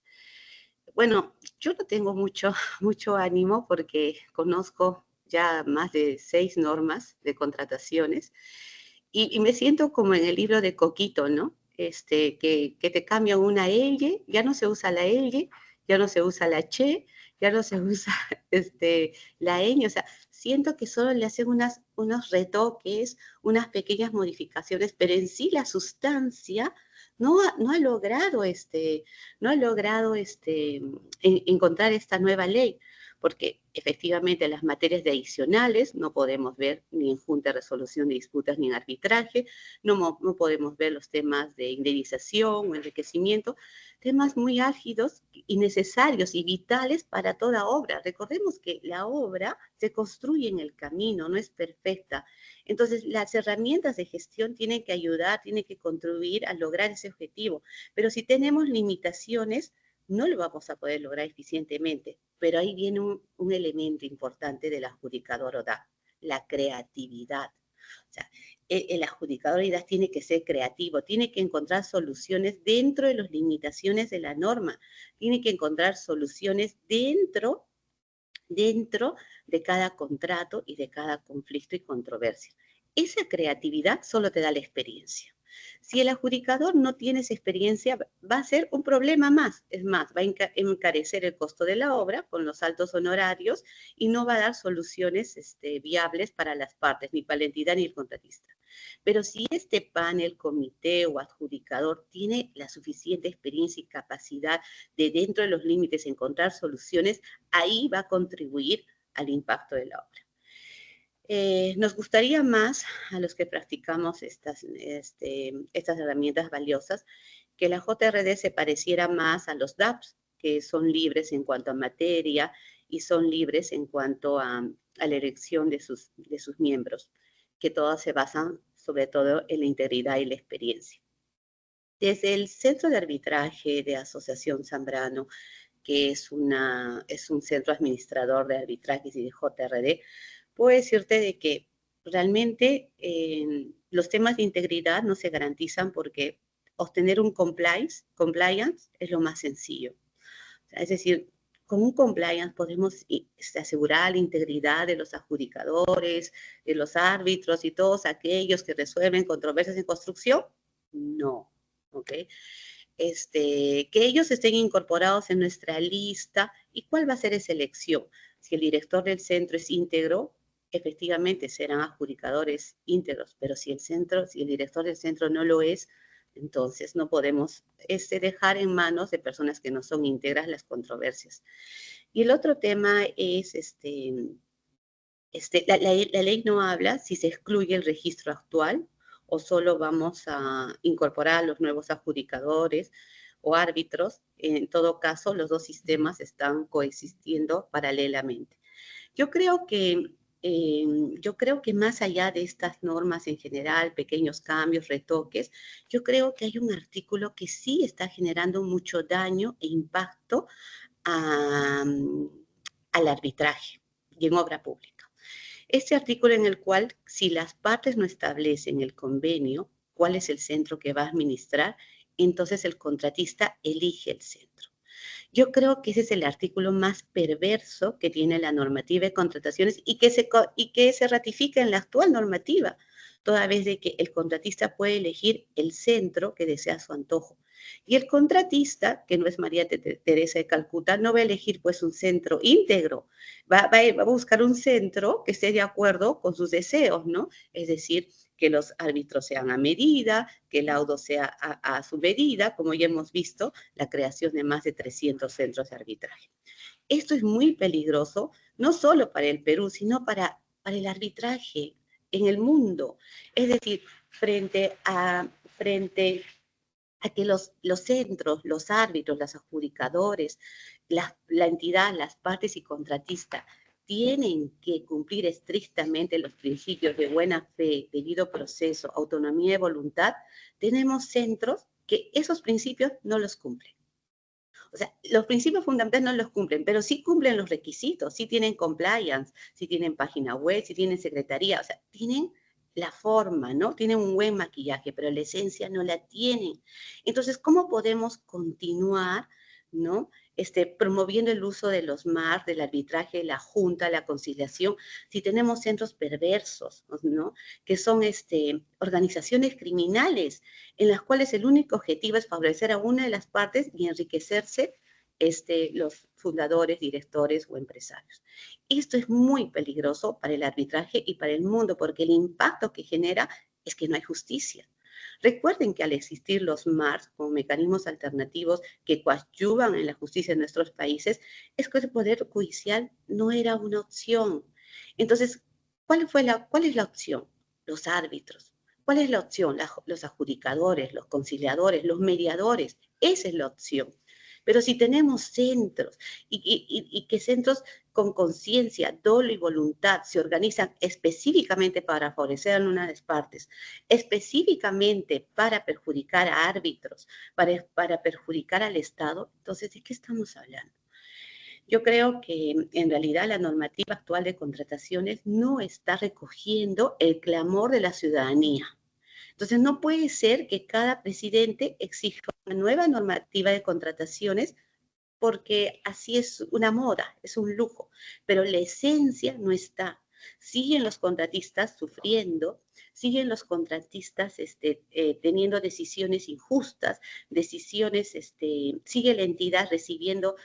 D: Bueno, yo no tengo mucho ánimo porque conozco ya más de 6 normas de contrataciones y me siento como en el libro de Coquito, ¿no? Que te cambian una L, ya no se usa la L, ya no se usa la che, ya no se usa la ñ, o sea, siento que solo le hacen unos retoques, unas pequeñas modificaciones, pero en sí la sustancia no ha logrado, encontrar esta nueva ley, porque efectivamente las materias de adicionales no podemos ver ni en Junta de Resolución de Disputas ni en arbitraje, no podemos ver los temas de indemnización o enriquecimiento, temas muy álgidos y necesarios y vitales para toda obra. Recordemos que la obra se construye en el camino, no es perfecta. Entonces, las herramientas de gestión tienen que ayudar, tienen que contribuir a lograr ese objetivo. Pero si tenemos limitaciones, no lo vamos a poder lograr eficientemente. Pero ahí viene un elemento importante del adjudicador ODA, la creatividad. O sea, el adjudicador ODA tiene que ser creativo, tiene que encontrar soluciones dentro de las limitaciones de la norma, tiene que encontrar soluciones dentro de cada contrato y de cada conflicto y controversia. Esa creatividad solo te da la experiencia. Si el adjudicador no tiene esa experiencia, va a ser un problema más. Es más, va a encarecer el costo de la obra con los altos honorarios y no va a dar soluciones viables para las partes, ni para la entidad ni el contratista. Pero si este panel, comité o adjudicador tiene la suficiente experiencia y capacidad de dentro de los límites encontrar soluciones, ahí va a contribuir al impacto de la obra. Nos gustaría más, a los que practicamos estas herramientas valiosas, que la JRD se pareciera más a los DAPs, que son libres en cuanto a materia y son libres en cuanto a la elección de sus miembros, que todas se basan sobre todo en la integridad y la experiencia. Desde el Centro de Arbitraje de Asociación Zambrano, que es un centro administrador de arbitrajes y de JRD, puedo decirte de que realmente los temas de integridad no se garantizan porque obtener un compliance es lo más sencillo. O sea, es decir, con un compliance podemos asegurar la integridad de los adjudicadores, de los árbitros y todos aquellos que resuelven controversias en construcción. No, ¿ok? Que ellos estén incorporados en nuestra lista. ¿Y cuál va a ser esa elección? Si el director del centro es íntegro, efectivamente serán adjudicadores íntegros, pero si el director del centro no lo es, entonces no podemos dejar en manos de personas que no son íntegras las controversias. Y el otro tema es, la ley no habla si se excluye el registro actual o solo vamos a incorporar a los nuevos adjudicadores o árbitros. En todo caso, los dos sistemas están coexistiendo paralelamente. Yo creo que más allá de estas normas en general, pequeños cambios, retoques, yo creo que hay un artículo que sí está generando mucho daño e impacto al arbitraje y en obra pública. Este artículo en el cual, si las partes no establecen el convenio, cuál es el centro que va a administrar, entonces el contratista elige el centro. Yo creo que ese es el artículo más perverso que tiene la normativa de contrataciones y que se ratifica en la actual normativa, toda vez de que el contratista puede elegir el centro que desea a su antojo. Y el contratista, que no es María Teresa de Calcuta, no va a elegir pues un centro íntegro, va a buscar un centro que esté de acuerdo con sus deseos, ¿no? Es decir, que los árbitros sean a medida, que el laudo sea a su medida, como ya hemos visto, la creación de más de 300 centros de arbitraje. Esto es muy peligroso, no solo para el Perú, sino para el arbitraje en el mundo. Es decir, frente a que los centros, los árbitros, los adjudicadores, la entidad, las partes y contratistas tienen que cumplir estrictamente los principios de buena fe, debido proceso, autonomía y voluntad, tenemos centros que esos principios no los cumplen. O sea, los principios fundamentales no los cumplen, pero sí cumplen los requisitos, sí tienen compliance, sí tienen página web, sí tienen secretaría, o sea, tienen la forma, ¿no? Tienen un buen maquillaje, pero la esencia no la tienen. Entonces, ¿cómo podemos continuar, ¿no? Promoviendo el uso de los MAR, del arbitraje, la junta, la conciliación, si tenemos centros perversos, ¿no? Que son organizaciones criminales en las cuales el único objetivo es favorecer a una de las partes y enriquecerse los fundadores, directores o empresarios. Esto es muy peligroso para el arbitraje y para el mundo, porque el impacto que genera es que no hay justicia. Recuerden que al existir los MARS como mecanismos alternativos que coadyuvan en la justicia en nuestros países, es que el Poder Judicial no era una opción. Entonces, ¿cuál es la opción? Los árbitros. ¿Cuál es la opción? Los adjudicadores, los conciliadores, los mediadores. Esa es la opción. Pero si tenemos centros y que centros con conciencia, dolo y voluntad se organizan específicamente para favorecer a una de las partes, específicamente para perjudicar a árbitros, para perjudicar al Estado, entonces, ¿de qué estamos hablando? Yo creo que en realidad la normativa actual de contrataciones no está recogiendo el clamor de la ciudadanía. Entonces, no puede ser que cada presidente exija una nueva normativa de contrataciones porque así es una moda, es un lujo, pero la esencia no está. Siguen los contratistas sufriendo, siguen los contratistas teniendo decisiones injustas, sigue la entidad recibiendo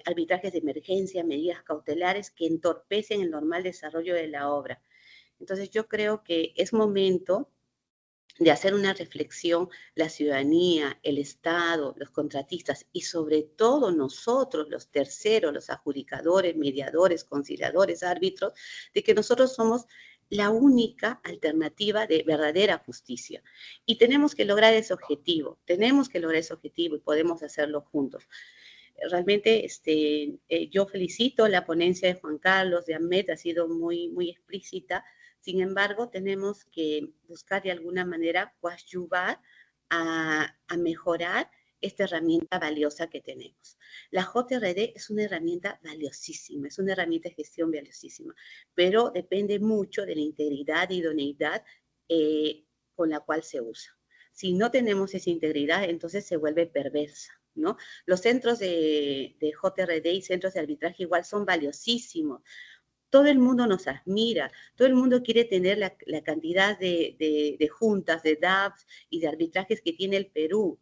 D: arbitrajes de emergencia, medidas cautelares que entorpecen el normal desarrollo de la obra. Entonces yo creo que es momento de hacer una reflexión, la ciudadanía, el Estado, los contratistas y sobre todo nosotros, los terceros, los adjudicadores, mediadores, conciliadores, árbitros, de que nosotros somos la única alternativa de verdadera justicia. Y tenemos que lograr ese objetivo, y podemos hacerlo juntos. Realmente yo felicito la ponencia de Juan Carlos, de Ahmed, ha sido muy, muy explícita. Sin embargo, tenemos que buscar de alguna manera coadyuvar a mejorar esta herramienta valiosa que tenemos. La JRD es una herramienta valiosísima, es una herramienta de gestión valiosísima, pero depende mucho de la integridad e idoneidad con la cual se usa. Si no tenemos esa integridad, entonces se vuelve perversa, ¿no? Los centros de JRD y centros de arbitraje igual son valiosísimos. Todo el mundo nos admira, todo el mundo quiere tener la cantidad de juntas, de DAPs y de arbitrajes que tiene el Perú,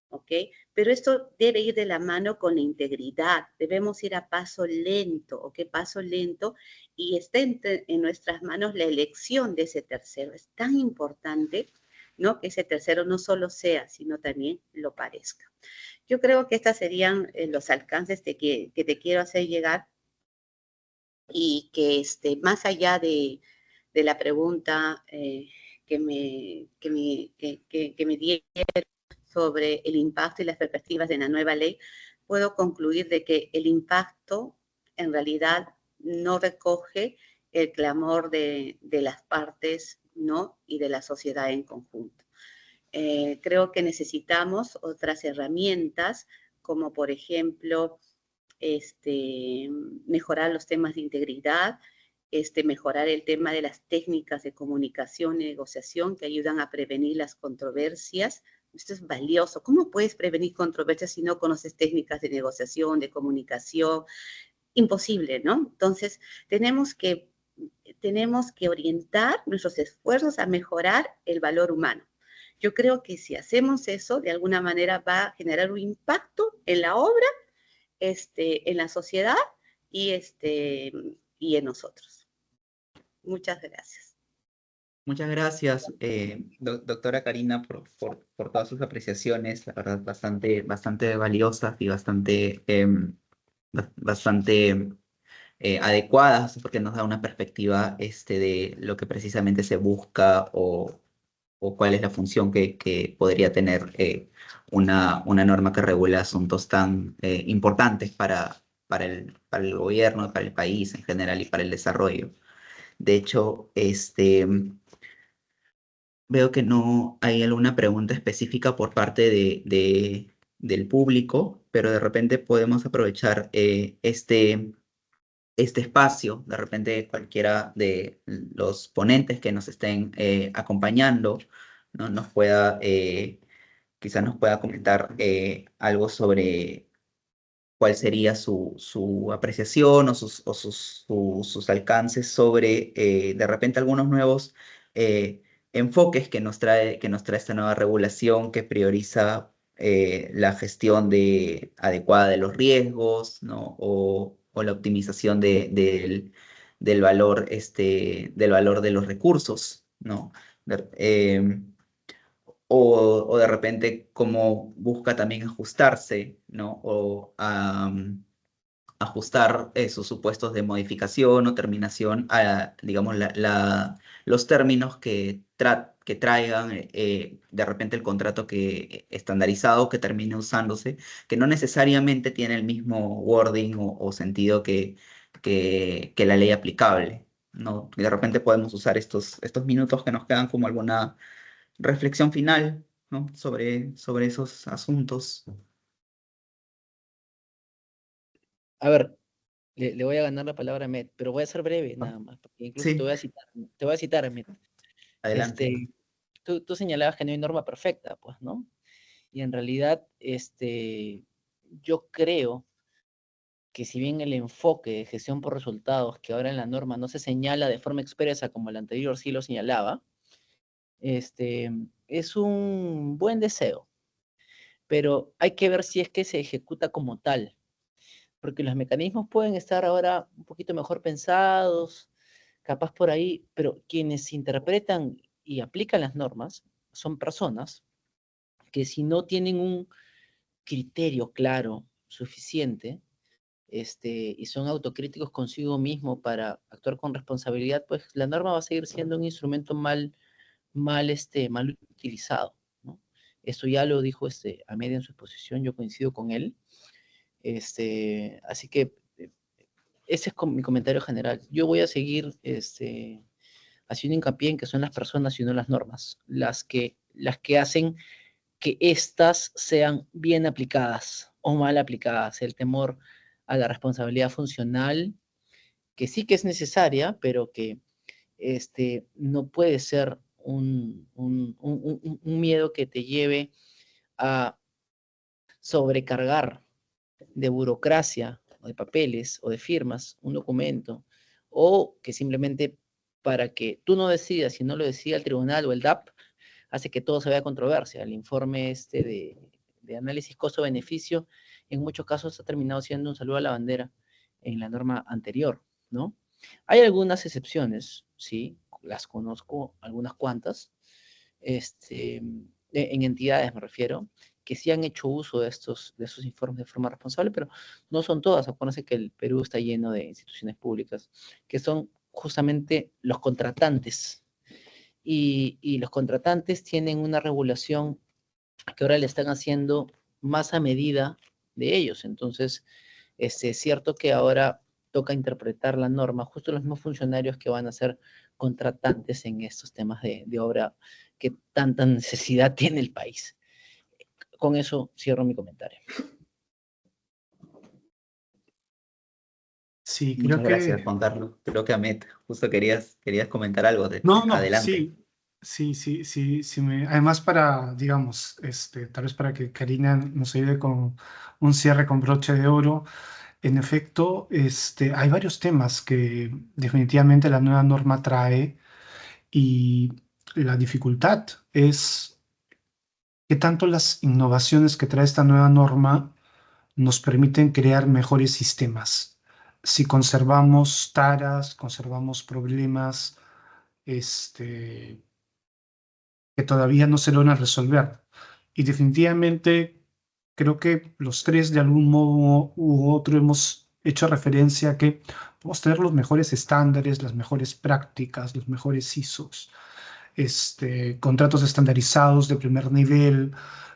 D: ¿ok? Pero esto debe ir de la mano con la integridad, debemos ir a paso lento, ¿ok? Paso lento, y está en nuestras manos la elección de ese tercero. Es tan importante, ¿no? Que ese tercero no solo sea, sino también lo parezca. Yo creo que estos serían los alcances que te quiero hacer llegar, y que más allá de la pregunta que me dieron sobre el impacto y las perspectivas de la nueva ley, puedo concluir de que el impacto en realidad no recoge el clamor de las partes, ¿no? Y de la sociedad en conjunto. Creo que necesitamos otras herramientas, como por ejemplo, mejorar los temas de integridad, mejorar el tema de las técnicas de comunicación y negociación que ayudan a prevenir las controversias. Esto es valioso. ¿Cómo puedes prevenir controversias si no conoces técnicas de negociación, de comunicación? Imposible, ¿no? Entonces, tenemos que orientar nuestros esfuerzos a mejorar el valor humano. Yo creo que si hacemos eso, de alguna manera va a generar un impacto en la obra, en la sociedad y en nosotros. Muchas gracias.
A: Muchas gracias, doctora Karina, por todas sus apreciaciones, la verdad, bastante valiosas y bastante adecuadas, porque nos da una perspectiva de lo que precisamente se busca o o cuál es la función que podría tener una norma que regula asuntos tan importantes para el gobierno, para el país en general y para el desarrollo. De hecho, veo que no hay alguna pregunta específica por parte del público, pero de repente podemos aprovechar este espacio, de repente cualquiera de los ponentes que nos estén acompañando, ¿no? Quizás nos pueda comentar algo sobre cuál sería su apreciación o sus alcances sobre de repente algunos nuevos enfoques que nos trae esta nueva regulación que prioriza la gestión adecuada de los riesgos, ¿no? O la optimización del valor, del valor de los recursos, ¿no? O de repente cómo busca también ajustarse, ¿no? O ajustar sus supuestos de modificación o terminación a, digamos, los términos que traigan de repente el contrato estandarizado que termine usándose, que no necesariamente tiene el mismo wording o sentido que la ley aplicable, ¿no? Y de repente podemos usar estos minutos que nos quedan como alguna reflexión final, ¿no? sobre esos asuntos.
C: A ver, le voy a ganar la palabra a Met, pero voy a ser breve nada más, porque incluso
A: Sí,
C: te voy a citar, Met.
A: adelante.
C: Tú señalabas que no hay norma perfecta, pues, ¿no? Y en realidad, yo creo que si bien el enfoque de gestión por resultados, que ahora en la norma no se señala de forma expresa como el anterior sí lo señalaba, es un buen deseo, pero hay que ver si es que se ejecuta como tal, porque los mecanismos pueden estar ahora un poquito mejor pensados, capaz por ahí, pero quienes interpretan y aplican las normas son personas que si no tienen un criterio claro suficiente, y son autocríticos consigo mismo para actuar con responsabilidad, pues la norma va a seguir siendo un instrumento mal utilizado, ¿no? Esto ya lo dijo Ahmed en su exposición, yo coincido con él. Así que ese es mi comentario general. Yo voy a seguir haciendo hincapié en que son las personas y no las normas, las que hacen que éstas sean bien aplicadas o mal aplicadas. El temor a la responsabilidad funcional, que sí que es necesaria, pero que no puede ser un miedo que te lleve a sobrecargar de burocracia o de papeles o de firmas un documento, o que simplemente para que tú no decidas, si no lo decida el tribunal o el DAP, hace que todo se vea controversia. El informe de análisis costo-beneficio en muchos casos ha terminado siendo un saludo a la bandera en la norma anterior, ¿no? Hay algunas excepciones, sí, las conozco, algunas cuantas, en entidades me refiero, que sí han hecho uso de esos informes de forma responsable, pero no son todas. Acuérdense que el Perú está lleno de instituciones públicas, que son justamente los contratantes. Y los contratantes tienen una regulación que ahora le están haciendo más a medida de ellos. Entonces, es cierto que ahora toca interpretar la norma, justo los mismos funcionarios que van a ser contratantes en estos temas de obra que tanta necesidad tiene el país. Con eso cierro mi comentario.
B: Sí,
A: Muchas
B: creo
A: gracias,
B: que...
A: Juan Carlos. Creo que Ahmed, justo querías comentar algo.
B: No,
A: Adelante.
B: sí. Además para, digamos, tal vez para que Karina nos ayude con un cierre con broche de oro. En efecto, hay varios temas que definitivamente la nueva norma trae y la dificultad es que tanto las innovaciones que trae esta nueva norma nos permiten crear mejores sistemas. Si conservamos taras, conservamos problemas, que todavía no se logran resolver. Y definitivamente creo que los tres de algún modo u otro hemos hecho referencia a que podemos tener los mejores estándares, las mejores prácticas, los mejores ISOs, contratos estandarizados de primer nivel,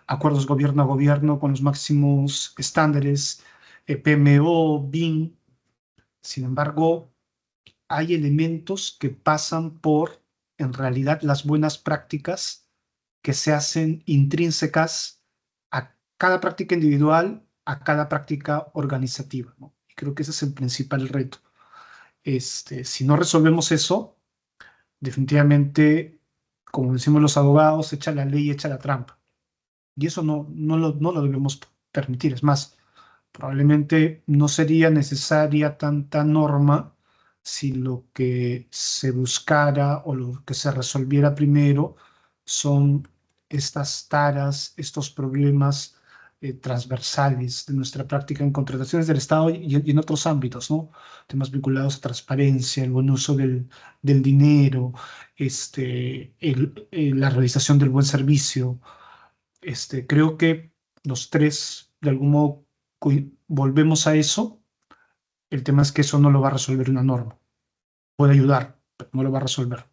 B: acuerdos gobierno a gobierno con los máximos estándares, PMO, BIM. Sin embargo, hay elementos que pasan por, en realidad, las buenas prácticas que se hacen intrínsecas a cada práctica individual, a cada práctica organizativa, ¿no? Y creo que ese es el principal reto. Si no resolvemos eso, definitivamente, como decimos los abogados, echa la ley, echa la trampa. Y eso no lo debemos permitir. Es más, probablemente no sería necesaria tanta norma si lo que se buscara o lo que se resolviera primero son estas taras, estos problemas transversales de nuestra práctica en contrataciones del Estado y en otros ámbitos, ¿no? Temas vinculados a transparencia, el buen uso del dinero, la realización del buen servicio. Creo que los tres, de algún modo, volvemos a eso. El tema es que eso no lo va a resolver una norma. Puede ayudar, pero no lo va a resolver.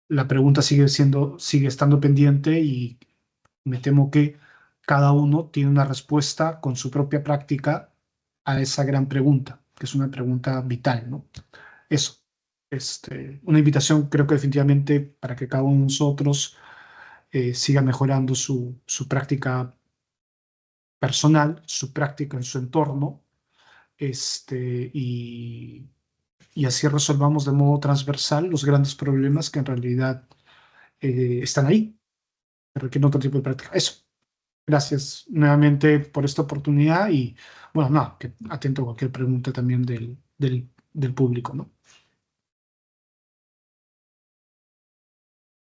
B: La pregunta sigue estando pendiente y me temo que cada uno tiene una respuesta con su propia práctica a esa gran pregunta, que es una pregunta vital, ¿no? Eso. Una invitación, creo que definitivamente, para que cada uno de nosotros siga mejorando su práctica personal, su práctica en su entorno, y así resolvamos de modo transversal los grandes problemas que en realidad están ahí, que requieren otro tipo de práctica. Eso. Gracias nuevamente por esta oportunidad y, bueno, no, que atento a cualquier pregunta también del público, ¿no?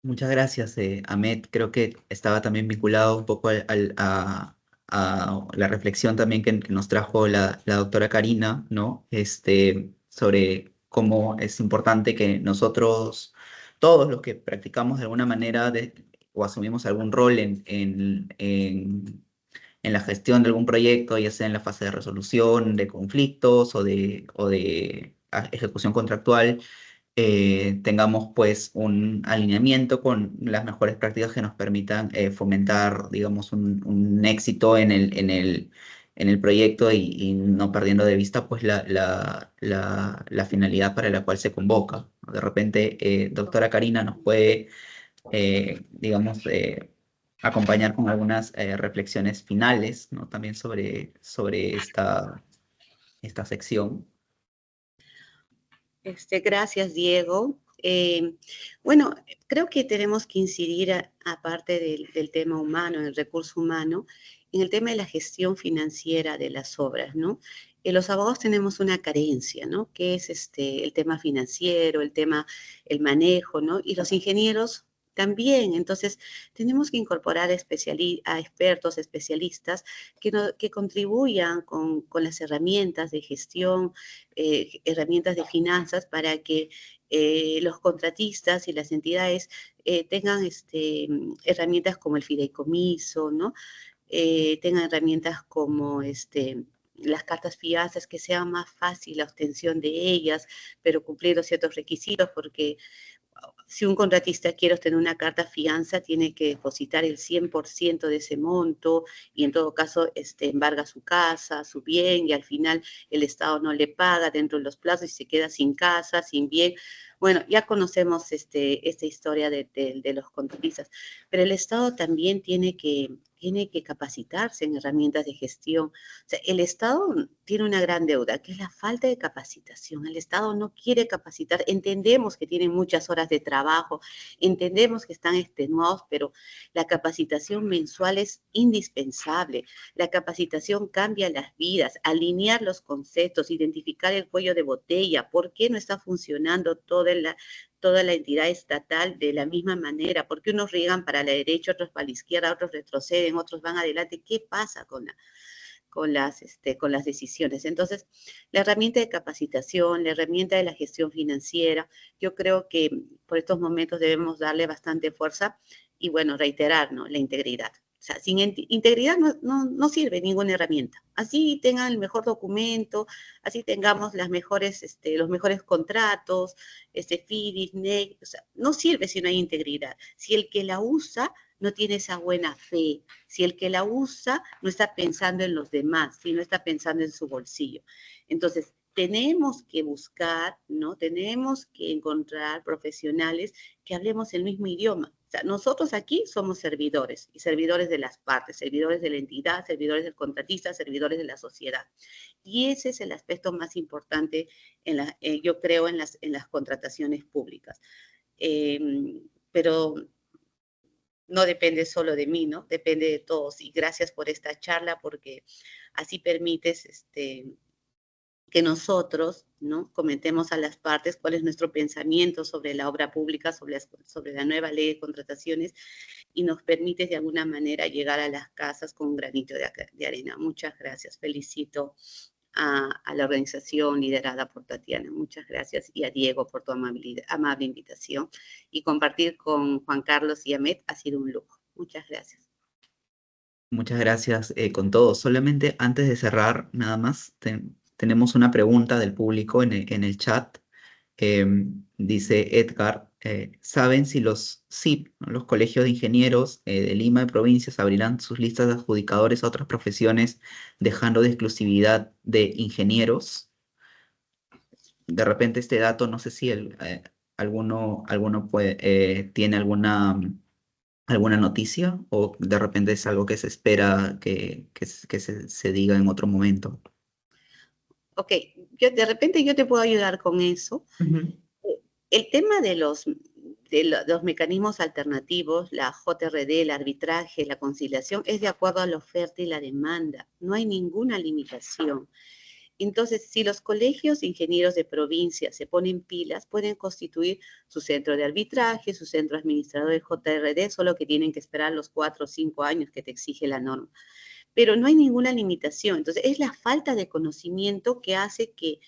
A: Muchas gracias, Ahmed. Creo que estaba también vinculado un poco a la reflexión también que nos trajo la doctora Karina, ¿no? Sobre cómo es importante que nosotros, todos los que practicamos de alguna manera o asumimos algún rol en la gestión de algún proyecto, ya sea en la fase de resolución de conflictos o de ejecución contractual, tengamos pues un alineamiento con las mejores prácticas que nos permitan fomentar, digamos, un éxito en el proyecto y no perdiendo de vista pues la finalidad para la cual se convoca. De repente, doctora Karina nos puede, digamos, acompañar con algunas reflexiones finales, ¿no? También sobre esta sección.
D: Gracias, Diego. Bueno, creo que tenemos que incidir, aparte del tema humano, el recurso humano, en el tema de la gestión financiera de las obras, ¿no? Los abogados tenemos una carencia, ¿no? Que es el tema financiero, el manejo, ¿no? Y los ingenieros también. Entonces, tenemos que incorporar a expertos, especialistas que contribuyan con las herramientas de gestión, herramientas de finanzas para que los contratistas y las entidades tengan herramientas como el fideicomiso, ¿no? Tengan herramientas como las cartas fianzas, que sea más fácil la obtención de ellas, pero cumpliendo ciertos requisitos, porque si un contratista quiere obtener una carta fianza, tiene que depositar el 100% de ese monto y en todo caso embarga su casa, su bien, y al final el Estado no le paga dentro de los plazos y se queda sin casa, sin bien. Bueno, ya conocemos esta historia de los contratistas, pero el Estado también tiene que capacitarse en herramientas de gestión. O sea, el Estado tiene una gran deuda, que es la falta de capacitación. El Estado no quiere capacitar. Entendemos que tienen muchas horas de trabajo, entendemos que están extenuados, pero la capacitación mensual es indispensable. La capacitación cambia las vidas, alinear los conceptos, identificar el cuello de botella, por qué no está funcionando toda la entidad estatal de la misma manera, por qué unos riegan para la derecha, otros para la izquierda, otros retroceden, otros van adelante. ¿Qué pasa con las decisiones? Entonces, la herramienta de capacitación, la herramienta de la gestión financiera, yo creo que por estos momentos debemos darle bastante fuerza y, bueno, reiterar, ¿no?, la integridad. O sea, sin integridad no sirve ninguna herramienta. Así tengan el mejor documento, así tengamos los mejores contratos, FIDIS, NEC, o sea, no sirve si no hay integridad. Si el que la usa no tiene esa buena fe, si el que la usa no está pensando en los demás, si no está pensando en su bolsillo. Entonces, tenemos que buscar, ¿no? Tenemos que encontrar profesionales que hablemos el mismo idioma. O sea, nosotros aquí somos servidores, y servidores de las partes, servidores de la entidad, servidores del contratista, servidores de la sociedad. Y ese es el aspecto más importante, yo creo, en las contrataciones públicas. Pero no depende solo de mí, ¿no? Depende de todos. Y gracias por esta charla, porque así permites que nosotros, ¿no?, comentemos a las partes cuál es nuestro pensamiento sobre la obra pública, sobre la nueva ley de contrataciones, y nos permite de alguna manera llegar a las casas con un granito de arena. Muchas gracias. Felicito a la organización liderada por Tatiana. Muchas gracias. Y a Diego por tu amable invitación. Y compartir con Juan Carlos y Ahmed ha sido un lujo. Muchas gracias.
A: Muchas gracias con todo. Solamente antes de cerrar, nada más, tenemos una pregunta del público en el chat. Dice Edgar, ¿saben si los CIP, ¿no?, los colegios de ingenieros de Lima y provincias, abrirán sus listas de adjudicadores a otras profesiones, dejando de exclusividad de ingenieros? De repente este dato, no sé si alguno tiene alguna noticia, o de repente es algo que se espera que se diga en otro momento.
D: Ok, de repente yo te puedo ayudar con eso. El tema de los mecanismos alternativos, la JRD, el arbitraje, la conciliación, es de acuerdo a la oferta y la demanda. No hay ninguna limitación. Entonces, si los colegios ingenieros de provincia se ponen pilas, pueden constituir su centro de arbitraje, su centro administrador de JRD, solo que tienen que esperar los 4 o 5 años que te exige la norma. Pero no hay ninguna limitación. Entonces, es la falta de conocimiento que hace que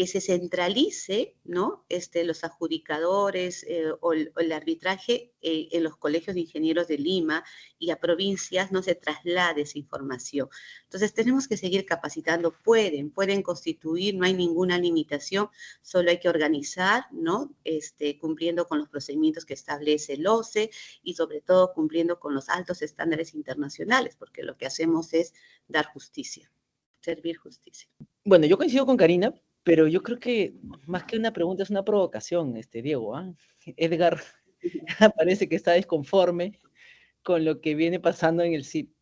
D: se centralice, ¿no?, los adjudicadores o el arbitraje en los colegios de ingenieros de Lima, y a provincias no se traslade esa información. Entonces, tenemos que seguir capacitando. Pueden constituir, no hay ninguna limitación, solo hay que organizar, ¿no?, cumpliendo con los procedimientos que establece el OCE, y sobre todo cumpliendo con los altos estándares internacionales, porque lo que hacemos es dar justicia, servir justicia.
C: Bueno, yo coincido con Karina, pero yo creo que más que una pregunta es una provocación, Diego, ¿ah? Edgar parece que está desconforme con lo que viene pasando en el CIP.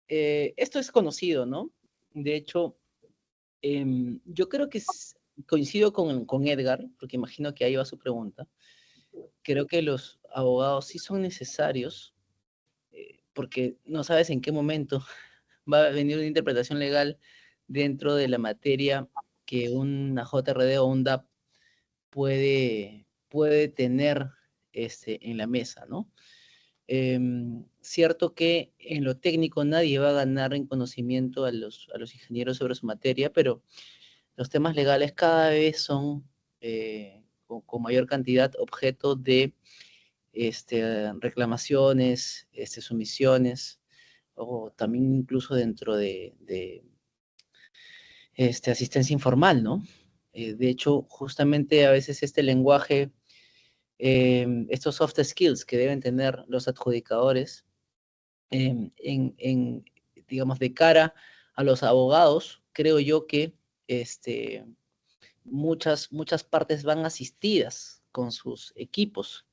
C: Esto es conocido, ¿no? De hecho, yo creo que coincido con Edgar, porque imagino que ahí va su pregunta. Creo que los abogados sí son necesarios, porque no sabes en qué momento va a venir una interpretación legal dentro de la materia que una JRD o un DAP puede tener en la mesa, ¿no? Cierto que en lo técnico nadie va a ganar en conocimiento a los ingenieros sobre su materia, pero los temas legales cada vez son con mayor cantidad objeto de reclamaciones, sumisiones, o también incluso dentro de asistencia informal, ¿no? De hecho, justamente a veces este lenguaje, estos soft skills que deben tener los adjudicadores, digamos, de cara a los abogados, creo yo que muchas partes van asistidas con sus equipos,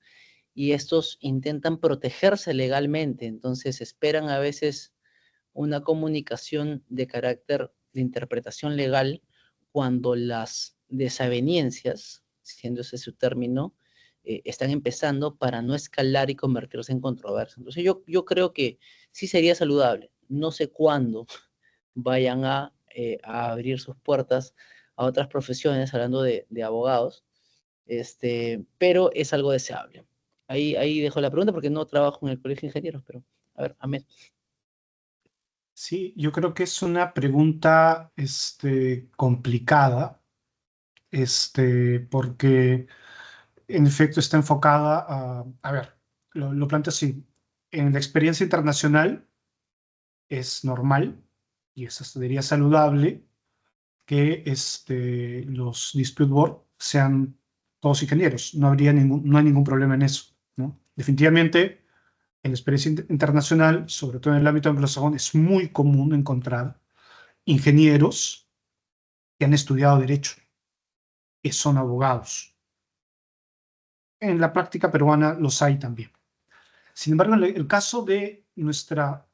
C: y estos intentan protegerse legalmente, entonces esperan a veces una comunicación de carácter de interpretación legal cuando las desavenencias, siendo ese su término, están empezando, para no escalar y convertirse en controversia. Entonces yo creo que sí sería saludable. No sé cuándo vayan a abrir sus puertas a otras profesiones, hablando de abogados, pero es algo deseable. Ahí dejo la pregunta, porque no trabajo en el Colegio de Ingenieros, pero a ver, Ahmed.
B: Sí, yo creo que es una pregunta complicada, porque en efecto está enfocada a ver, lo planteo así. En la experiencia internacional, es normal y es hasta diría saludable que los dispute board sean todos ingenieros. No hay ningún problema en eso, ¿no? Definitivamente, en la experiencia internacional, sobre todo en el ámbito anglosajón, es muy común encontrar ingenieros que han estudiado Derecho, que son abogados. En la práctica peruana los hay también. Sin embargo, en el caso de nuestra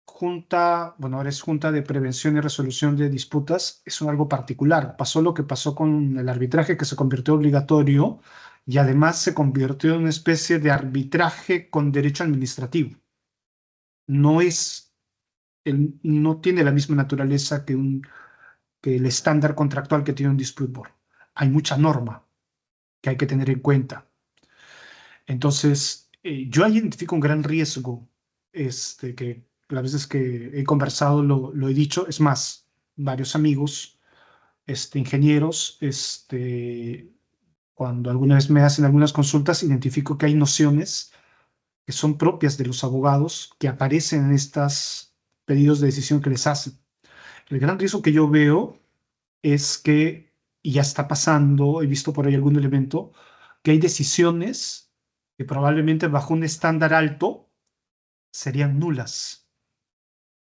B: Junta, bueno, ahora es Junta de Prevención y Resolución de Disputas, es algo particular. Pasó lo que pasó con el arbitraje, que se convirtió obligatorio y además se convirtió en una especie de arbitraje con derecho administrativo. No tiene la misma naturaleza que el estándar contractual que tiene un dispute board. Hay mucha norma que hay que tener en cuenta. Entonces, yo ahí identifico un gran riesgo, que las veces que he conversado lo he dicho. Es más, varios amigos, ingenieros, cuando alguna vez me hacen algunas consultas, identifico que hay nociones que son propias de los abogados que aparecen en estos pedidos de decisión que les hacen. El gran riesgo que yo veo es que, y ya está pasando, he visto por ahí algún elemento, que hay decisiones que probablemente bajo un estándar alto serían nulas,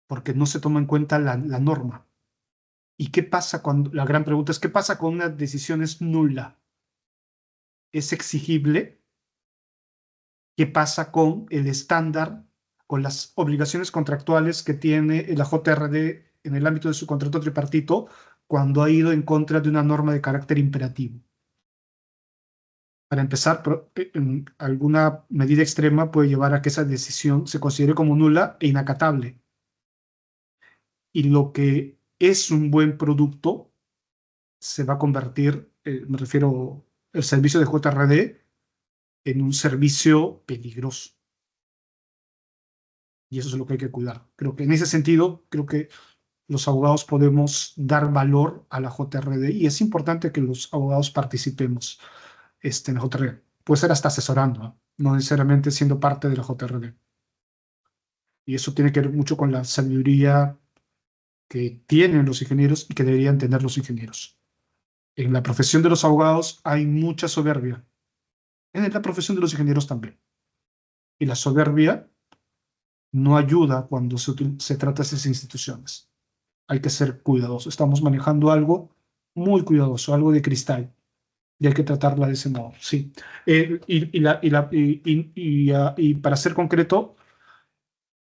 B: porque no se toma en cuenta la norma. ¿Y qué pasa la gran pregunta es, ¿qué pasa cuando una decisión es nula? ¿Es exigible? ¿Qué pasa con el estándar, con las obligaciones contractuales que tiene la JRD en el ámbito de su contrato tripartito cuando ha ido en contra de una norma de carácter imperativo? Para empezar, alguna medida extrema puede llevar a que esa decisión se considere como nula e inacatable. Y lo que es un buen producto se va a convertir, me refiero al servicio de JRD, en un servicio peligroso. Y eso es lo que hay que cuidar. Creo que en ese sentido, creo que los abogados podemos dar valor a la JRD y es importante que los abogados participemos en la JRD. Puede ser hasta asesorando, no necesariamente siendo parte de la JRD. Y eso tiene que ver mucho con la sabiduría que tienen los ingenieros y que deberían tener los ingenieros. En la profesión de los abogados hay mucha soberbia. En la profesión de los ingenieros también. Y la soberbia no ayuda cuando se trata de esas instituciones. Hay que ser cuidadosos. Estamos manejando algo muy cuidadoso, algo de cristal. Y hay que tratarla de ese modo, sí. Y para ser concreto,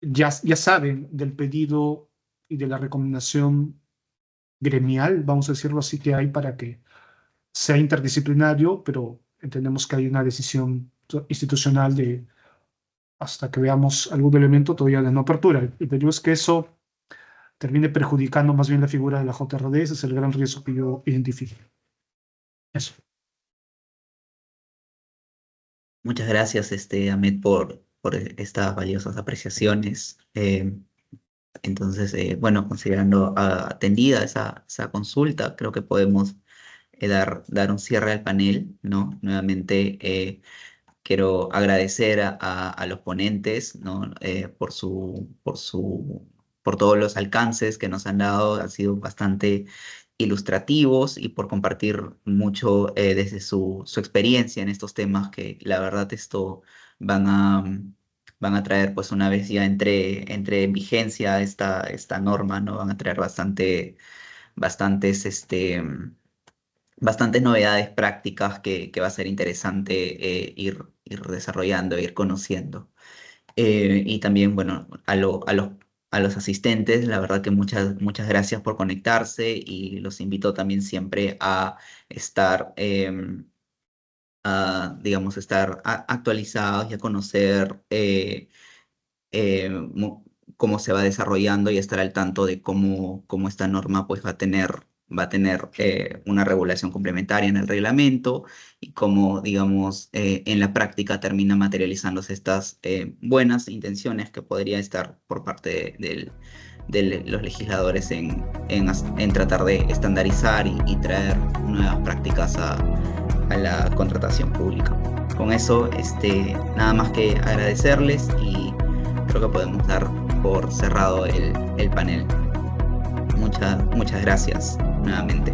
B: ya saben del pedido y de la recomendación gremial, vamos a decirlo así, que hay para que sea interdisciplinario, pero entendemos que hay una decisión institucional de hasta que veamos algún elemento todavía de no apertura. El peligro es que eso termine perjudicando más bien la figura de la JRD. Ese es el gran riesgo que yo identifico. Eso.
A: Muchas gracias, Ahmed, por estas valiosas apreciaciones. Entonces, bueno, considerando atendida esa consulta, creo que podemos dar un cierre al panel, ¿no? Nuevamente, quiero agradecer a los ponentes, ¿no? Por todos los alcances que nos han dado. Han sido bastante ilustrativos y por compartir mucho desde su experiencia en estos temas que la verdad esto van a traer, pues una vez ya entre en vigencia esta norma, ¿no? Van a traer bastantes novedades prácticas que va a ser interesante ir desarrollando, ir conociendo. Y también, bueno, a los asistentes, la verdad que muchas gracias por conectarse y los invito también siempre a estar, digamos, actualizados y a conocer cómo se va desarrollando y estar al tanto de cómo esta norma pues va a tener una regulación complementaria en el reglamento y cómo, digamos, en la práctica termina materializándose estas buenas intenciones que podría estar por parte de los legisladores en tratar de estandarizar y traer nuevas prácticas a la contratación pública. Con eso, nada más que agradecerles y creo que podemos dar por cerrado el panel. Muchas gracias nuevamente.